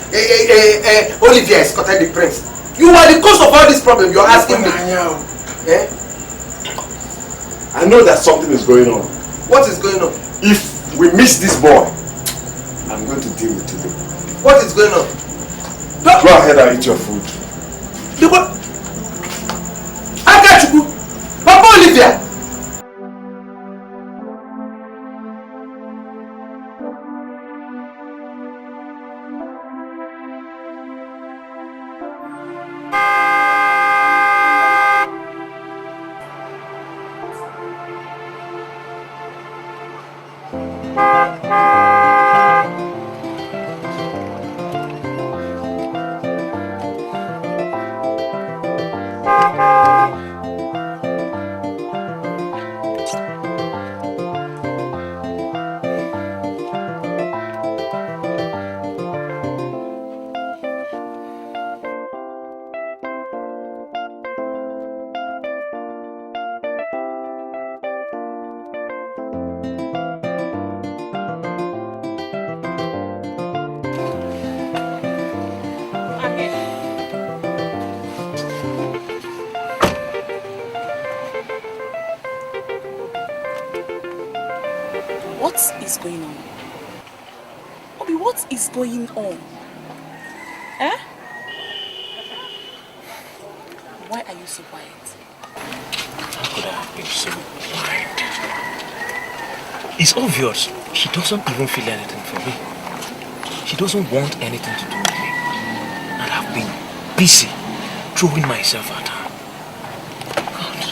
Olivia escorted the prince? You are the cause of all this problem. You're asking me. Eh? I know that something is going on. What is going on? If we miss this boy, I'm going to deal with you. What is going on? Go ahead and eat your food. Akachukwu! Papa Olivia! What is going on? Obi, what is going on? Eh? Why are you so quiet? How could I have been so blind? It's obvious. She doesn't even feel anything for me. She doesn't want anything to do with me. And I've been busy throwing myself at her. God.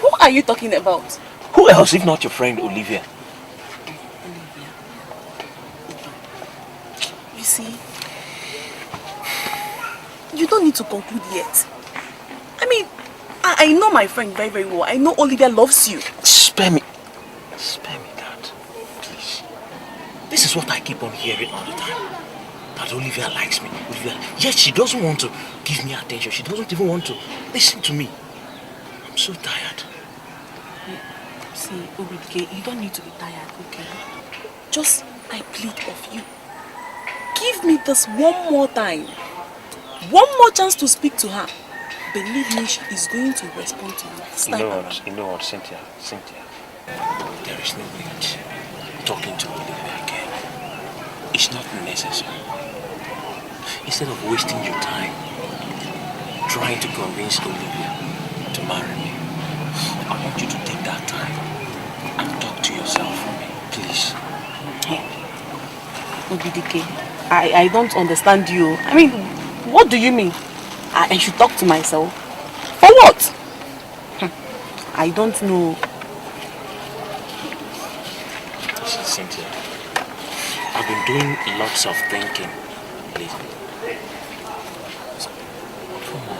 Who are you talking about? Who else if not your friend Olivia? You see, you don't need to conclude yet. I mean, I know my friend very, very well. I know Olivia loves you. Spare me that, please. This is what I keep on hearing all the time. That Olivia likes me. Yet she doesn't want to give me attention. She doesn't even want to listen to me. I'm so tired. See, Obidike, you don't need to be tired, okay? Just, I plead of you. Give me this one more time. One more chance to speak to her. Believe me, she is going to respond to you this time around. You know what, Cynthia? There is no point talking to Olivia again. It's not necessary. Instead of wasting your time trying to convince Olivia to marry me, I want you to take that time and talk to yourself for me, please. Hey, Obidike, I don't understand you. I mean, what do you mean? I should talk to myself? For what? I don't know. Listen, Cynthia, I've been doing lots of thinking lately. Come on.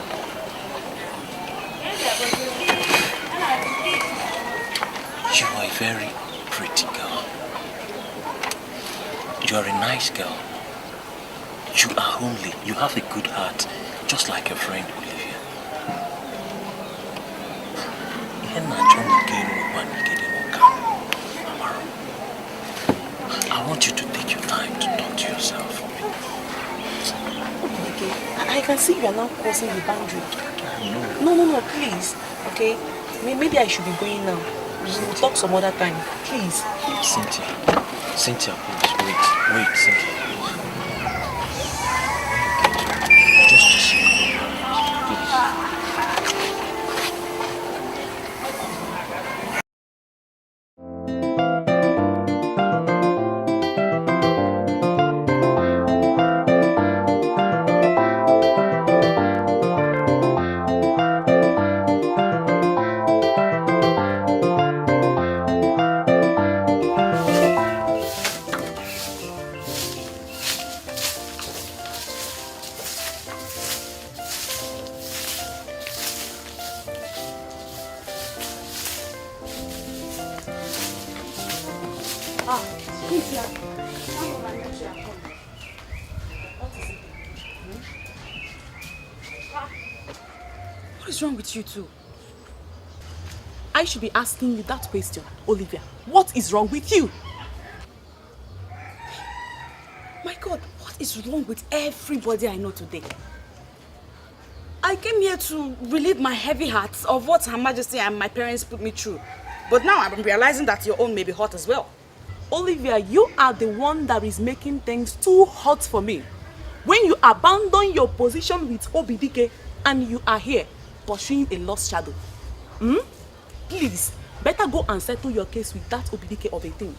You are a very pretty girl. You are a nice girl. You are homely. You have a good heart, just like your friend Olivia. I want you to take your time to talk to yourself for me. Okay, I can see you are now crossing the boundary. No, please. Okay, maybe I should be going now. We'll talk some other time. Please. Cynthia, please, wait, Cynthia. Just a second, please. Cynthia. What is wrong with you two? I should be asking you that question, Olivia. What is wrong with you? My God, what is wrong with everybody I know today? I came here to relieve my heavy heart of what Her Majesty and my parents put me through. But now I'm realizing that your own may be hot as well. Olivia, you are the one that is making things too hot for me. When you abandon your position with Obidike and you are here pursuing a lost shadow. Please, better go and settle your case with that Obidike of a thing.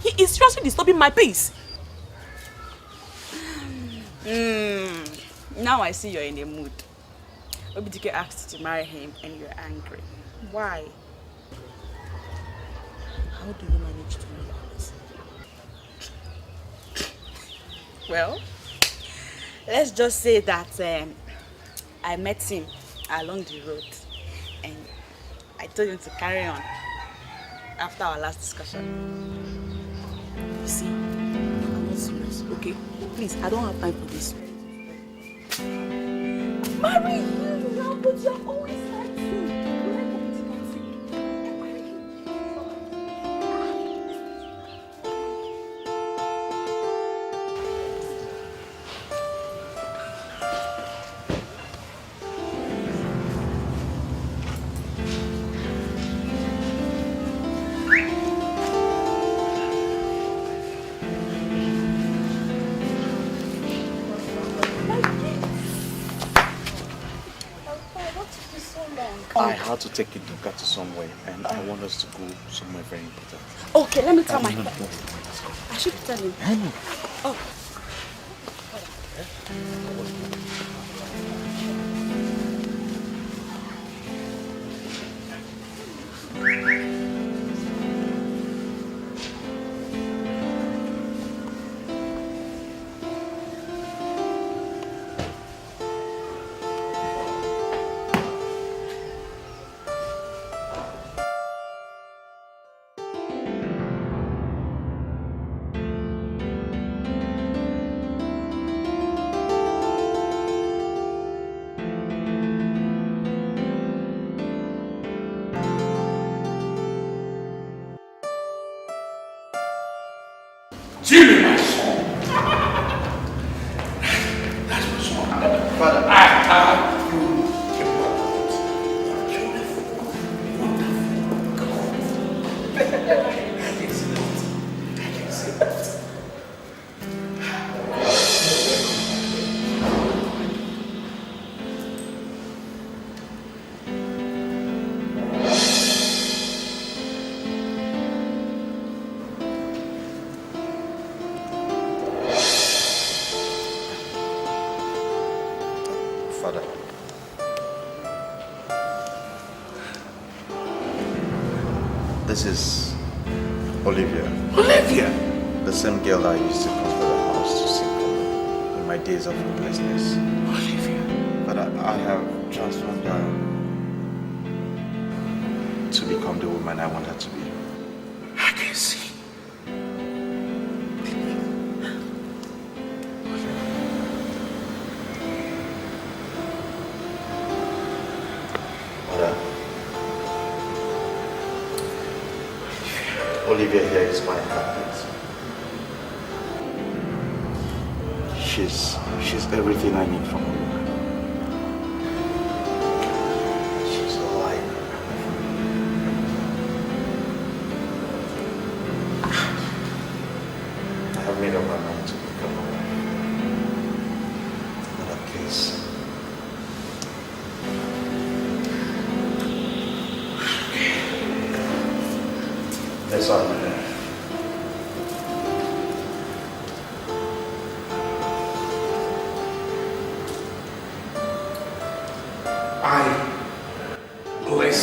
He is seriously disturbing my peace. Now I see you're in a mood. Obidike asked you to marry him and you're angry. Why? How do you manage to know this? Well, let's just say that I met him along the road and I told him to carry on after our last discussion. You see, I'm not serious, okay? Please, I don't have time for this. Marry him now, but you're always like him. I had to take Udoka to somewhere, and I want us to go somewhere very important. Okay, let me tell my friend. I should tell him. I know. Oh. Jimmy, my son. That's my son. Father, I have you a wonderful, excellent. Excellent. This is Olivia. Olivia? The same girl I used to come to the house to see for me in my days of hopelessness. Olivia? But I have transformed her to become the woman I want her to be. I can see. Olivia here is my heartbeat. She's everything I need from a woman. She's all I need. I have made up my mind to become a wife. But at least that's all I have. I bless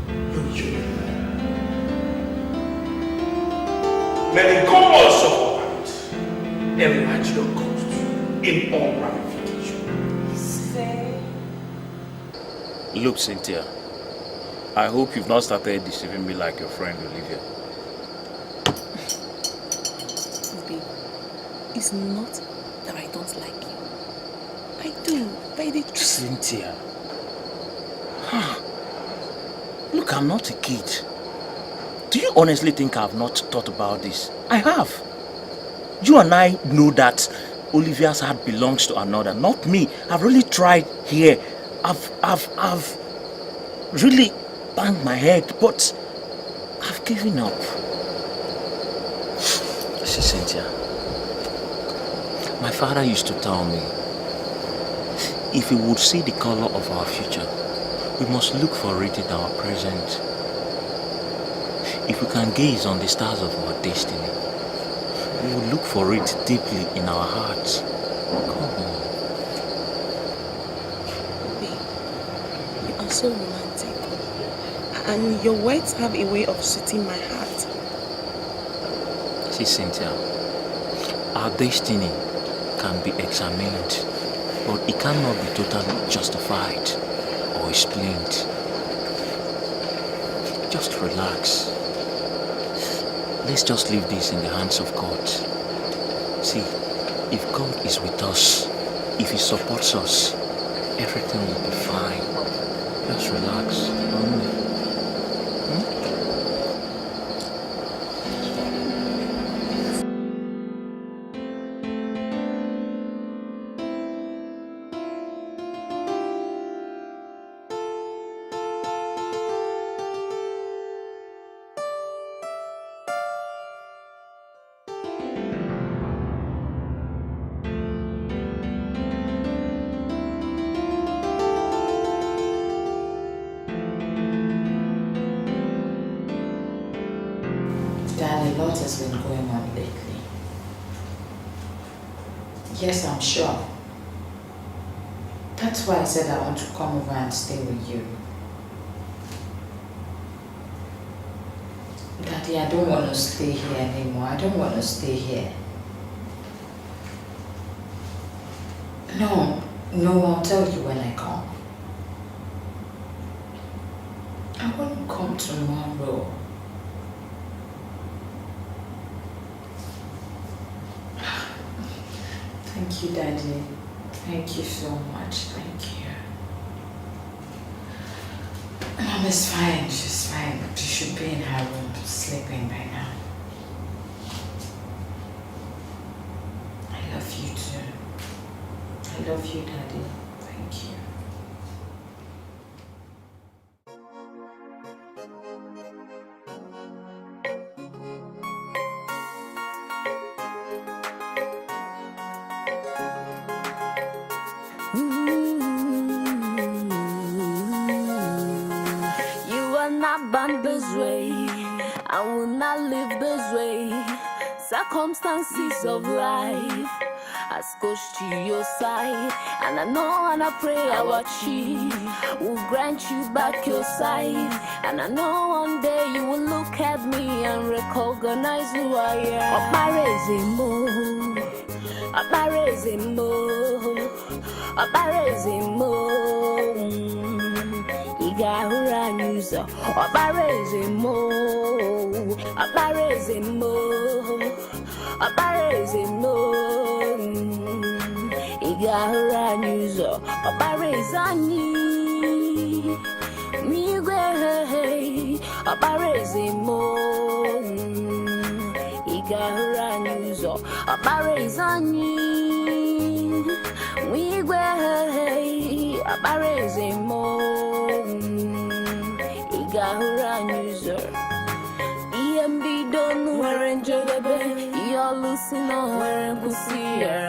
your children. May the gods of God enlarge your coast in all ramifications. Look, Cynthia, I hope you've not started deceiving me like your friend Olivia. It's not that I don't like you. I do, by the truth. Cynthia. Look, I'm not a kid. Do you honestly think I've not thought about this? I have. You and I know that Olivia's heart belongs to another, not me. I've really tried here. I've really banged my head, but I've given up. See, Cynthia, my father used to tell me, if we would see the color of our future, we must look for it in our present. If we can gaze on the stars of our destiny, we will look for it deeply in our hearts. Come on. Babe, you are so romantic. And your words have a way of soothing my heart. See, Cynthia, our destiny can be examined, but it cannot be totally justified or explained. Just relax. Let's just leave this in the hands of God. See, if God is with us, if He supports us, everything will be fine. Just relax. Dad, a lot has been going on lately. Yes, I'm sure. That's why I said I want to come over and stay with you. Daddy, I don't want to stay here anymore. I don't want to stay here. No, I'll tell you when I come. I won't come tomorrow. Thank you, Daddy. Thank you so much. Thank you. Mom is fine. She's fine. She should be in her room sleeping by now. I love you too. I love you, Daddy. Thank you. You are not born this way, I will not live this way. Circumstances of life has pushed to your side, and I know and I pray I watch you will grant you back your sight. And I know one day you will look at me and recognize who I am. Igahuranyuza Obarezemo Igahuranyuza Obarezani Migwe Obarezemo Igahuranyuza Obarezani Migwe Obarezemo Igahuranyuza EMB don't wear enjoyable, you're losing on wearing pussy.